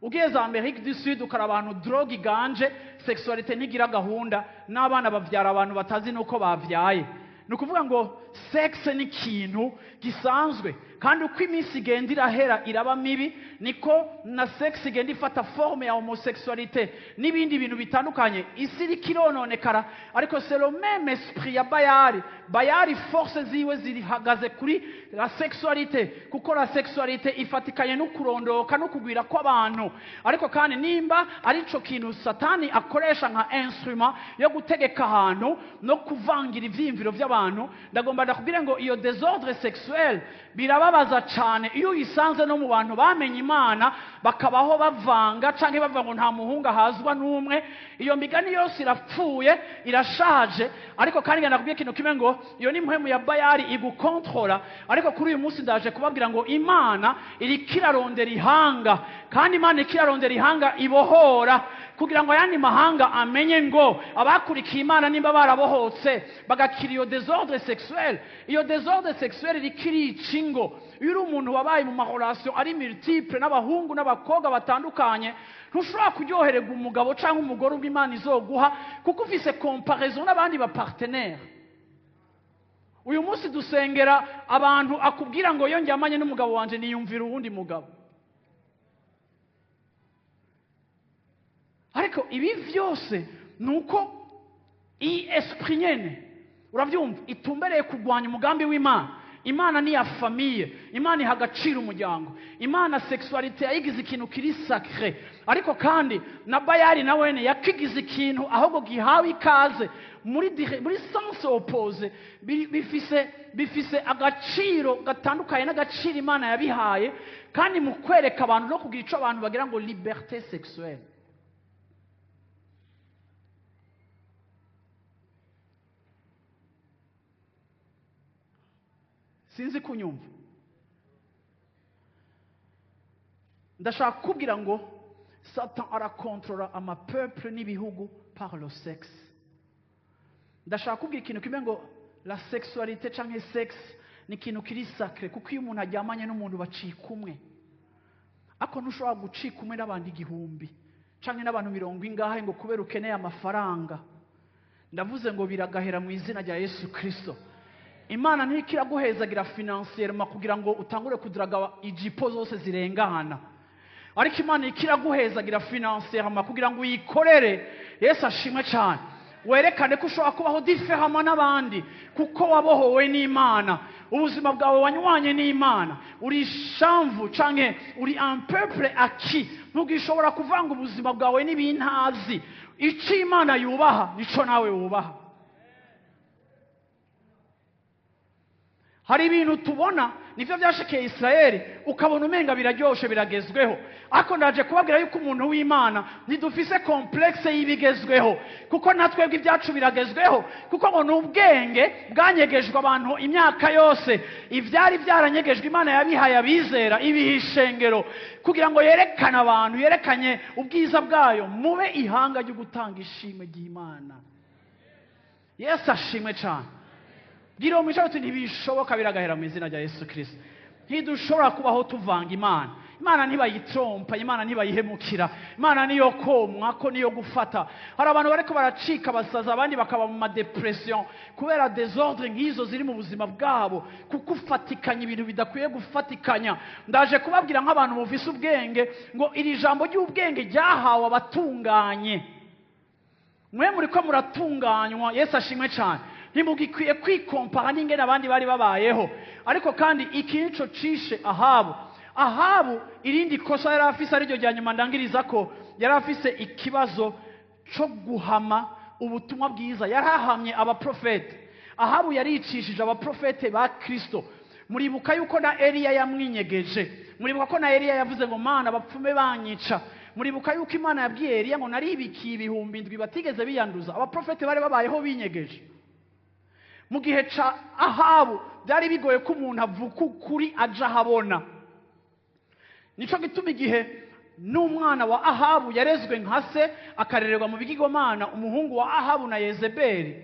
Ugiye za Amerika du Sud ukaraba abantu drogue iganje, sexualité ntigira gahunda, n'abana bavyara abantu batazi nuko bavyaye. Ni ukuvuga ngo sex ni ikintu gisanzwe, kandi uko iminsi igenda irahera iraba mibi, niko na sex igenda ifata forme ya homosexualité n'ibindi bintu bitandukanye. Isi iriko irononekara, ariko c'est le même esprit ya Bayali. Bayali force ziwe zirihagaze kuri la sexualité, kuko la sexualité ifatikanye no kurondoka no kugwira kw'abantu. Ariko kandi nimba arico kintu satani akoresha nka instrument yo gutegeka ahantu no kuvangira ivyimviro vy'abantu, ndagomba ndakubwire ngo iyo désordre sexuel birababaza cyane iyo uyisanze no mu bantu bamenye Imana bakabaho bavanga canke bavuga ngo nta muhunga hazwa n'umwe. Iyo migani yose irapfuye, irashaje. Ariko kandi ndakubwiye ikintu kimwe ngo iyo ni mpemu ya Bayali igukontrola. Ariko kuri uyu munsi ndaje kubabwira ngo Imana iri kirarondera ihanga, kandi Imana ikirarondera ihanga ibohora, kugira ngo ayandi mahanga amenye ngo abakurikiye Imana nimba barabohotse bagakira iyo désordre sexuel. Iyo désordre sexuel rikirica ingo. Iyo uri umuntu wabaye mu marelation ari multiple n'abahungu n'abakobwa batandukanye, ntushobora kuryohererwa umugabo cyangwa umugore ubwo Imana izoguha, kuko ufise comparaison n'abandi ba partenaire. Uyu munsi dusengera abantu akubwira ngo iyo njyamanye n'umugabo wanje niyumvira uwundi mugabo. Ariko ibi vyose nuko iyi esprit nyene, uravyumva, itumbereye kugwanya umugambi w'Imana. Imana ni ya famille, Imana iha agaciro umuryango. Imana sexualité yayigize ikintu kiri sacré. Ariko kandi na Bayali nawene yakigize ikintu ahubwo gihawe ikaze muri sens opposé, bifise agaciro gatandukanye n'agaciro Imana yabihaye, kandi mu kwereka abantu no kugira ico abantu bagira ngo liberté sexuelle. Sinzi kunyumva. Ndashaka kubwira ngo Satan arakontrola amapeuple n'ibihugu par le sexe. Ndashaka kubwira ikintu kimwe ngo la sexualité canke sex ni ikintu kiri sacré, kuko iyo umuntu aryamanye n'umuntu bacika umwe. Ako ntushobora gucika umwe n'abandi 1000 canke n'abantu 70 ingahe ngo kubera ukeneye amafaranga. Ndavuze ngo biragahera mu izina rya Yesu Kristo. Imana ntikiraguhezagira financièrement kugira ngo utangure kudiraga ijipo zose zirengana. Ariko Imana ikiraguhezagira financièrement kugira ngo uyikorere. Yesu ashimwe cyane. Werekane ko ushobora kubaho différemment n'abandi, kuko wabohowe n'Imana. Ubuzima bwawe wanywanye n'Imana. Uri shamvu canke uri un peuple acquis. Ntugishobora kuvanga ubuzima bwawe n'ibintazi. Ico Imana yubaha nico nawe wubaha. Hari ibintu tubona nivyo byashikeye Israeli ukabona umenga biraryoshe biragezweho. Ariko ndaje kubabwira yuko umuntu w'Imana ntidufise complexe y'ibigezweho, kuko natwebwe ibyacu biragezweho, kuko ngo n'ubwenge bwanyegejwe abantu imyaka yose. Ivyari byaranyegejwe Imana yabihaye abizera ibihishengero kugira ngo yerekane abantu, yerekanye ubwiza bwayo, mube ihanga ryo gutanga ishimwe ry'Imana. Yesu ashimwe cyane. Gira umushaho uti ntibishoboka biragahera mu izina rya Yesu Kristo. Ntidushobora kubaho tuvanga Imana. Imana ntibayitrompa, Imana ntibayihemukira, Imana niyo komwa ko niyo gufata. Hari abantu bariko baracika basaza, abandi bakaba mu depression kubera desordre nk'izo ziri mu buzima bwabo, kuko ufatikanya ibintu bidakwiye gufatikanya. Ndaje kubabwira nk'abantu muvise ubwenge ngo iri jambo ry'ubwenge ryahawe abatunganye. Mwe muriko muratunganywa, Yesu ashimwe cyane. Ntimugikwiye kwikompara n'ingene abandi bari babayeho. Ariko kandi ikinco cishe Ahabu irindi kosa yari afise ariryo rya nyuma ndangiriza ko yari afise ikibazo cyo guhama ubutumwa bwiza. Yarahamye abaprofete. Ahabu yaricishije abaprofete ba Kristo. Muribuka yuko na Eliya yamwinyegeje. Muribuka ko na Eliya yavuze ngo Mana bapfume banyica. Muribuka yuko Imana yabwiye Eliya ngo naribikiye ibihumbi 7 batigeze biyanduza. Abaprofete bari babayeho binyegeje. Mu gihe ca Ahabu byari bigoye ko umuntu avuka kuri aja habona. Nico gituma igihe n'umwana wa Ahabu yarezwe nkase akarererwa mu bigigomana, umuhungu wa Ahabu na Yezebeli,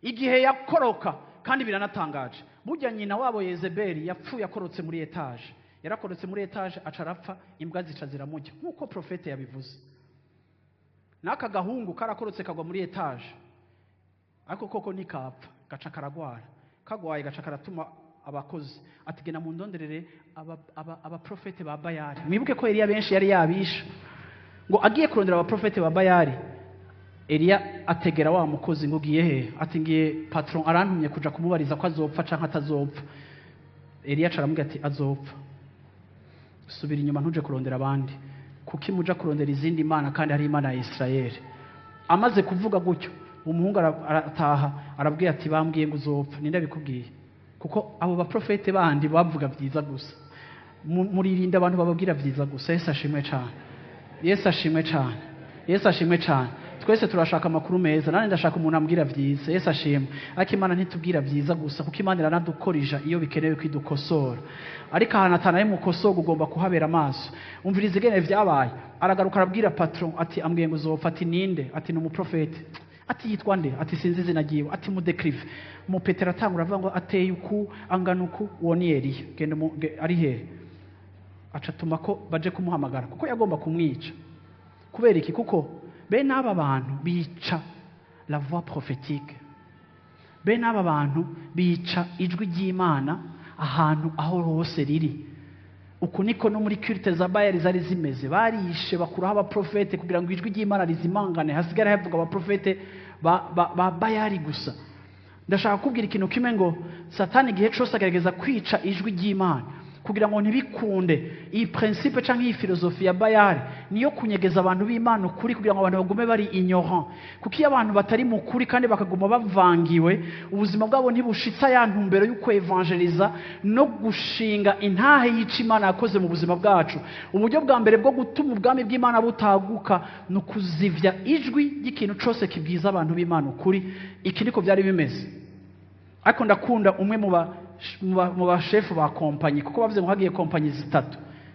igihe yakoroka, kandi biranatangaje, burya nyina wabo Yezebeli yapfuye akorotse muri etage. Yarakorotse muri etage acarapfa, imbwa zica ziramujya nkuko profete yabivuze. Naka gahungu karakorotse kagwa muri etage, ariko koko nikapfa gaca karagwara, kagwaye gaca karatuma abakozi atigena mu ndonderere abaprofete ba Bayali. Mwibuke ko Eliya benshi yari yabisha, ngo agiye kurondera abaprofete ba Bayali. Eliya ategera wa mukozi ngo giye he, ati ngiye patron arantumye kuja kumubariza ko azopfa canke atazopfa. Eliya aramubwira ati azopfa. Subira inyuma ntuje kurondera abandi, kuki muja kurondera izindi mana kandi hari Imana ya Israeli. Amaze kuvuga gutyo umuhungu arataha arabwira ati bambwiye ngo uzopfa. Ninde bikubwiye? Kuko abo baprofete bandi bavuga byiza gusa. Muririnda abantu bababwira byiza gusa. Yesu ashimwe cyane. Yesu ashimwe cyane. Yesu ashimwe cyane. Twese turashaka amakuru meza, nane ndashaka umuntu ambwira byiza. Yesu ashimwe. Ariko Imana ntitubwira byiza gusa, kuko Imana iranadukorija iyo bikenewe kwidukosora. Ariko ahantu atanaye mu kosogo ugomba kuhabera amaso. Umvirize igene vyabaye. Aragaruka arabwira patron ati ambwiye ngo uzopfa. Ati ninde? Ati ni umuprofete. Ati yitwa nde? Ati sinzi izina ryiwe. Ati mudekrive. Mu Petero atangura avuga ngo ateye uku angana uku, uwo ni Eliya. Genda ari he? Acatuma ko baje kumuhamagara kuko yagomba kumwica. Kubera iki? Kuko bene aba bantu bica la voix prophétique. Bene aba bantu bica ijwi ry'Imana ahantu aho hose riri. Uku niko no muri culte za Bayali zari zimeze. Barishe bakuraho abaprofete kugira ngo ijwi ry'Imana rizimangane, hasigara havuga abaprofete ba Bayali gusa. Ndashaka kubwira ikintu kimwe ngo Satani igihe cyose agerageza kwica ijwi ry'Imana kugira ngo ntibikunde. Iyi principe canke iyi filosofi ya Bayali niyo kunyegeza abantu b'Imana kuri kugira ngo abantu bagume bari ignorant. Kuko iyo abantu batari mu kuri kandi bakaguma bavangiwe, ubuzima bwabo ntibushitsa ya ntumbero y'uko evangeliza no gushinga intahe y'ica Imana yakoze mu buzima bwacu. Uburyo bwa mbere bwo gutuma ubwami bw'Imana butaguka no kuzivya ijwi ry'ikintu cyose kibwiza abantu b'Imana kuri. Iki niko byari bimeze. Ariko ndakunda umwe mu bashefu ba kompanyi, kuko bavuze ngo hagiye kompanyi 3,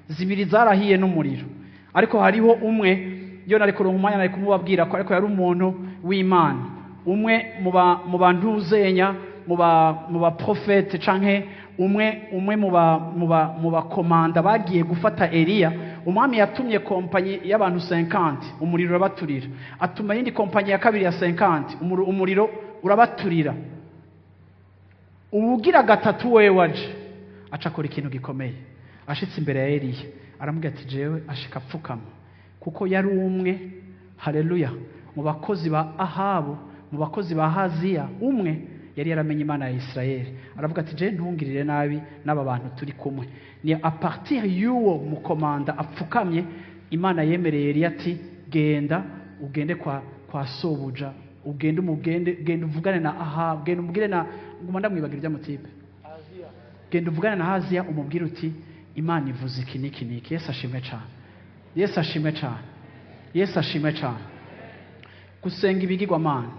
2 zarahiye n'umuriro. Ariko hariho umwe yo nari kuronka umwanya nari kumubabwira ko ariko yari umuntu w'Imana. Umwe mu bantu uzenya mu ba profete canke umwe mu ba komanda bagiye gufata Eliya. Umwami yatumye kompanyi y'abantu 50, umuriro urabaturira. Atuma yindi kompanyi ya kabiri ya 50, umuriro urabaturira. Ubugira gatatu we waje acakora ikintu gikomeye. Ashitse imbere ya Eliya aramubwira ati jewe ashika pfukama, kuko yari umwe, haleluya, mu bakozi ba Ahabu, mu bakozi ba Haziya, umwe yari yaramenye Imana ya Israeli. Aravuga ati je ntungirire nabi n'aba bantu turi kumwe. Ni a partir y'uwo mukomanda apfukamye Imana yemereye Eliya ati genda ugende kwa sobuja, genda uvugane na Ahabu, genda umubwire na nguma ndamwibagira iby'amutipe genda uvugane na Haziya umubwire uti Imana ivuze iki n'iki n'iki. Yesu ashimwe cyane, Yesu ashimwe cyane, Yesu ashimwe cyane. Gusenga ibigirwamana.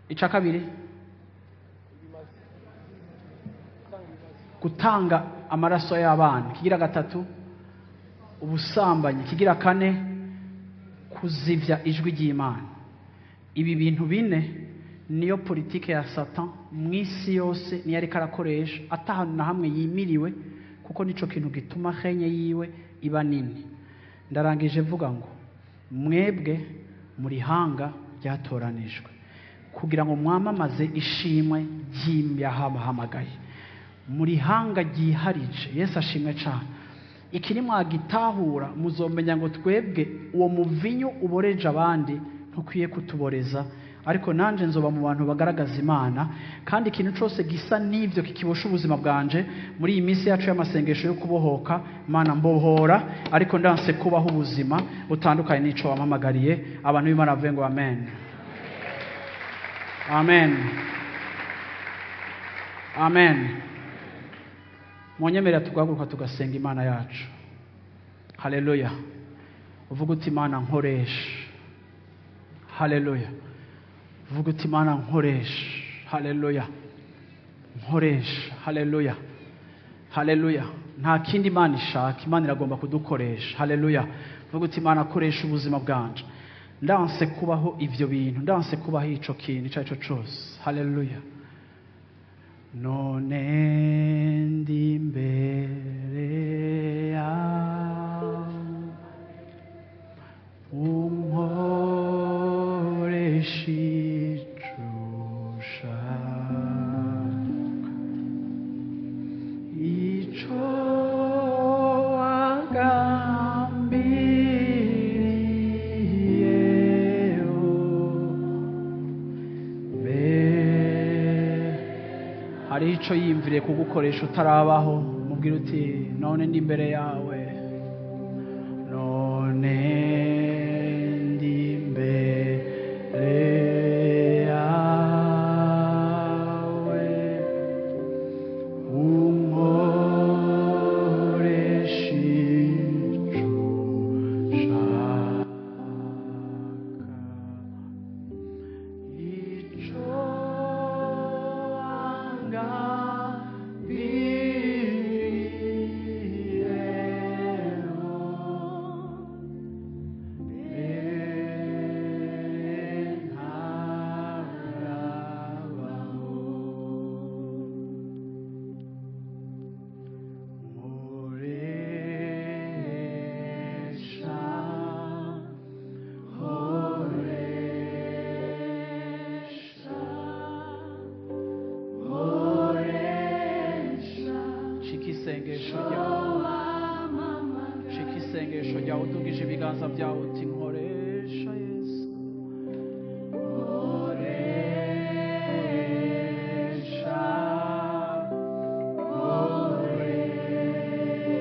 Icya kabiri, gutanga amaraso y'abana. Kigira gatatu, ubusambanyi. Kigira kane, kuzivya ijwi ry'Imana. Ibi bintu bine niyo politike ya Satan mu isi yose niyo ariko arakoresha, atahantu na hamwe yimiriwe, kuko nico kintu gituma henye yiwe iba nini. Ndarangije mvuga ngo mwebwe muri hanga ryatoranijwe kugira ngo mwamamaze ishimwe ry'imyahamagaye, muri hanga ryiharije. Yesu ashimwe cyane. Iki ni mwagitahura muzomenya ngo twebwe uwo muvinyu uboreje abandi ntukwiye kutuboreza, ariko nanje nzoba mu bantu bagaragaza Imana, kandi ikintu cyose gisa n'ivyo kikibosha ubuzima bwanje muri iyi minsi yacu y'amasengesho yo kubohoka. Imana mbohora, ariko ndanse kubaho ubuzima butandukanye n'ico wamamagariye. Abantu b'Imana bavuye ngo amen, amen, amen. Munyemerera tugahaguruka tugasenga Imana yacu. Haleluya. Uvuga uti Imana nkoresha. Haleluya. Uvuga uti Imana nkoresha. Haleluya. Nkoresha. Haleluya. Haleluya. Nta kindi Imana ishaka, Imana iragomba kudukoresha. Haleluya. Uvuga uti Imana akoresha ubuzima bwanje. Ndanse kubaho ivyo bintu, ndanse kubaho ico kintu ico arico cose. Haleluya. None ndi imbere yawe, unkoresha ico ushaka, ico wagambiriyeho. Hari ico yimviriye kugukoresha utarabaho, mubwira uti none ndi imbere yawe, none ndi imbere yawe, unkoresha ico ushaka, ico isengesho ryawe udugije ibiganza byawe uti nkoresha Yesu, nkoresha,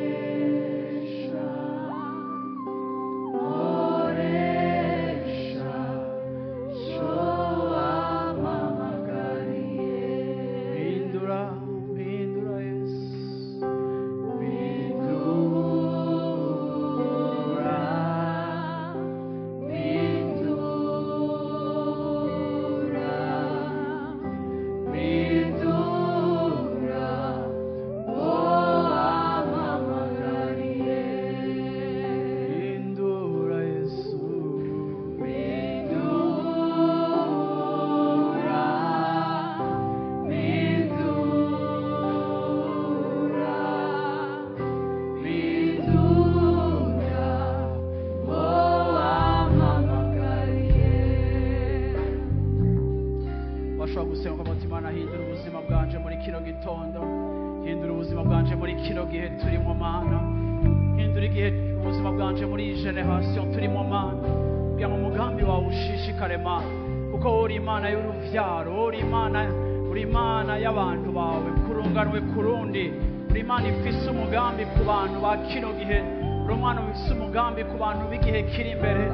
nkoresha, nkoresha icyo wamamagariye. Hindura, hindura Yesu, hindura ubuzima bwanje muri kino gitondo, hindura ubuzima bwanje muri kino gihe turimo Mana, hindura igihe ubuzima bwanje muri iyi generation turimo Mana, kugira ngo umugambi wawe ushishikare Mana, kuko uri Imana y'uruvyaro, uri Imana y'abantu bawe kurunganwe kurundi, uri Imana ifise umugambi ku bantu ba kino gihe, uri Imana ifise umugambi ku bantu b'igihe kiri imbere.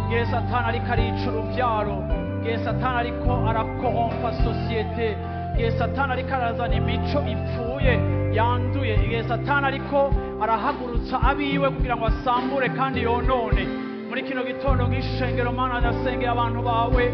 Igihe Satani ariko arica uruvyaro, igihe Satani ariko arakorompa sosiyete, igihe satani ariko arazana imico ipfuye yanduye, igihe satani ariko arahagurutsa abiwe kugira ngo asambure kandi yonone, muri kino gitondo nk'ishengero Mana ndasengera abantu bawe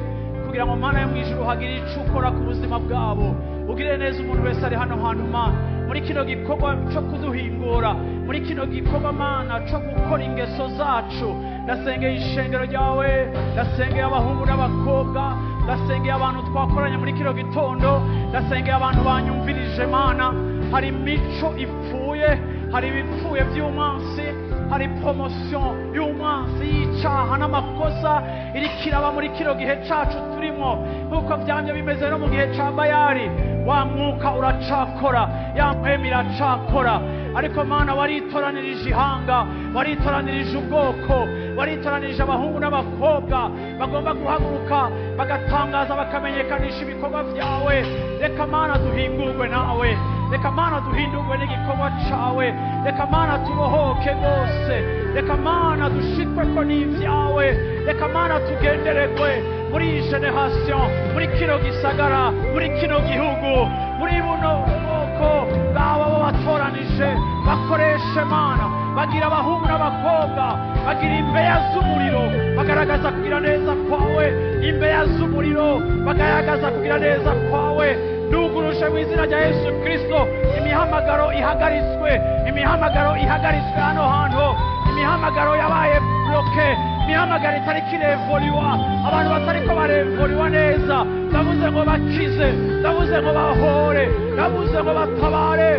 kugira ngo Mana yo mu ijuru hagire ico ukora ku buzima bwabo, ugire neza umuntu wese ari hano hantu Mana, muri kino gikorwa cyo kuduhingura, muri kino gikorwa Mana cyo gukora ingeso zacu. Ndasengeye ishengero ryawe, ndasengeye abahungu n'abakobwa, ndasengeye abantu twakoranye muri kino gitondo, ndasengeye abantu banyumvirije Mana. Hari imico ipfuye, hari ibipfuye by'umunsi, hari promotion y'umunsi y'icaha n'amakosa iriko iraba muri kino gihe cacu turimo, nk'uko vyamye bimeze no mu gihe ca Bayali. Wa mwuka uracakora, ya mpwemu iracakora, ariko Mana waritoranirije ihanga, waritoranirije ubwoko, waritoranirije abahungu n'abakobwa bagomba guhaguruka bagatangaza bakamenyekanisha ibikorwa vyawe. Reka Mana duhingurwe nawe, reka Mana duhindurwe n'igikorwa cawe, reka Mana tubohoke bose, reka Mana dushikweko n'ivyawe, reka Mana tugendererwe muri iyi generation, muri kino gisagara, muri kino gihugu, muri buno bwoko bwabo bo batoranije, bakoreshe Mana, bagira abahungu n'abakobwa, bagira imbeya z'umuriro, bagaragaza kugira neza kwawe, imbeya z'umuriro bagaragaza kugira neza kwawe. Nduguruje mu izina rya Yesu Kristo, imihamagaro ihagaritswe, imihamagaro ihagaritswe hano hantu, imihamagaro yabaye bloke, imihamagaro itariko irevoliwa, abantu batariko barevoliwa neza. Ndavuze ngo bakize, ndavuze ngo bahore, ndavuze ngo batabare.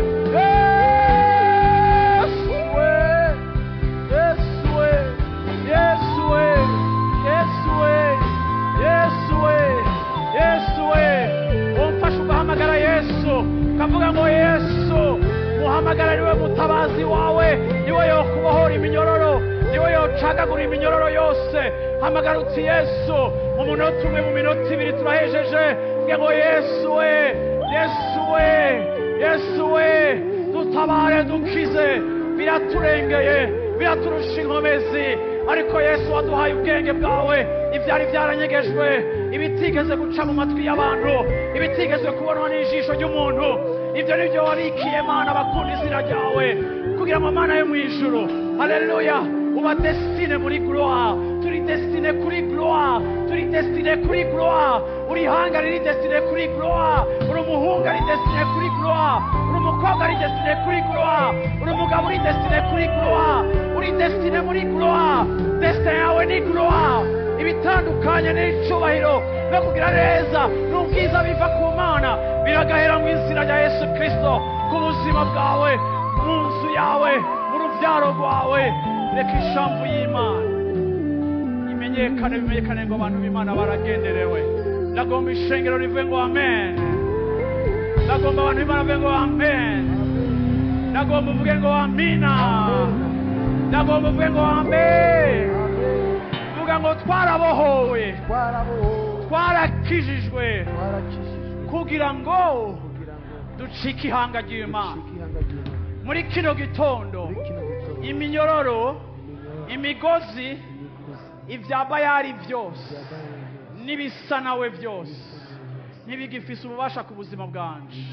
Yesu we, Yesu we, Yesu we, Yesu we, Yesu we, Yesu we. Umfasha ugahamagara Yesu, ukavuga ngo Yesu, muhamagara niwe mutabazi wawe, niwe yokubohora iminyororo, niwe yocagagura iminyororo yose. Hamagara uti Yesu, mu munota umwe, mu minota ibiri turahejeje. Uvuge ngo Yesu we, Yesu we, Yesu we, dutabare dukize, biraturengeye, biraturusha inkomezi, ariko Yesu waduhaye ubwenge bwawe, ibyari byaranyegejwe, ibitigeze guca mu matwi y'abantu, ibitigeze kubonwa n'ijisho ry'umuntu, ibyo nibyo wabikiye Mana bakunda izina ryawe, kugira ngo Mana yo mu ijuru, haleluya, uba destine muri gloire. Turi destine kuri gloire, turi destine kuri gloire. Uri hanga riri destine kuri gloire, uri umuhungu ari destine kuri gloire, uri umukobwa ari destine kuri gloire, uri umugabo uri destine kuri gloire, uri destine muri gloire. Destine yawe ni gloire, ibitandukanye n'icyubahiro no kugira neza n'ubwiza biva ku Mana biragahera mu izina rya Yesu Kristo, ku buzima bwawe, mu nzu yawe, mu rubyaro rwawe. Reka ijambo y'Imana imenyekane, bimenyekane ngo abantu b'Imana baragenderewe. Ndagomba ishengero rivuge ngo amen, ndagomba abantu b'Imana bavuge ngo amen, ndagomba uvuge ngo amina, ndagomba uvuge ngo amen. Vuga ngo twarabohowe, twarakijijwe kugira ngo ducike ihanga ry'Imana. Muri kino gitondo iminyororo, imigozi, ibya Bayali byose n'ibisa nawe byose ntibigifise ububasha ku buzima bwanje.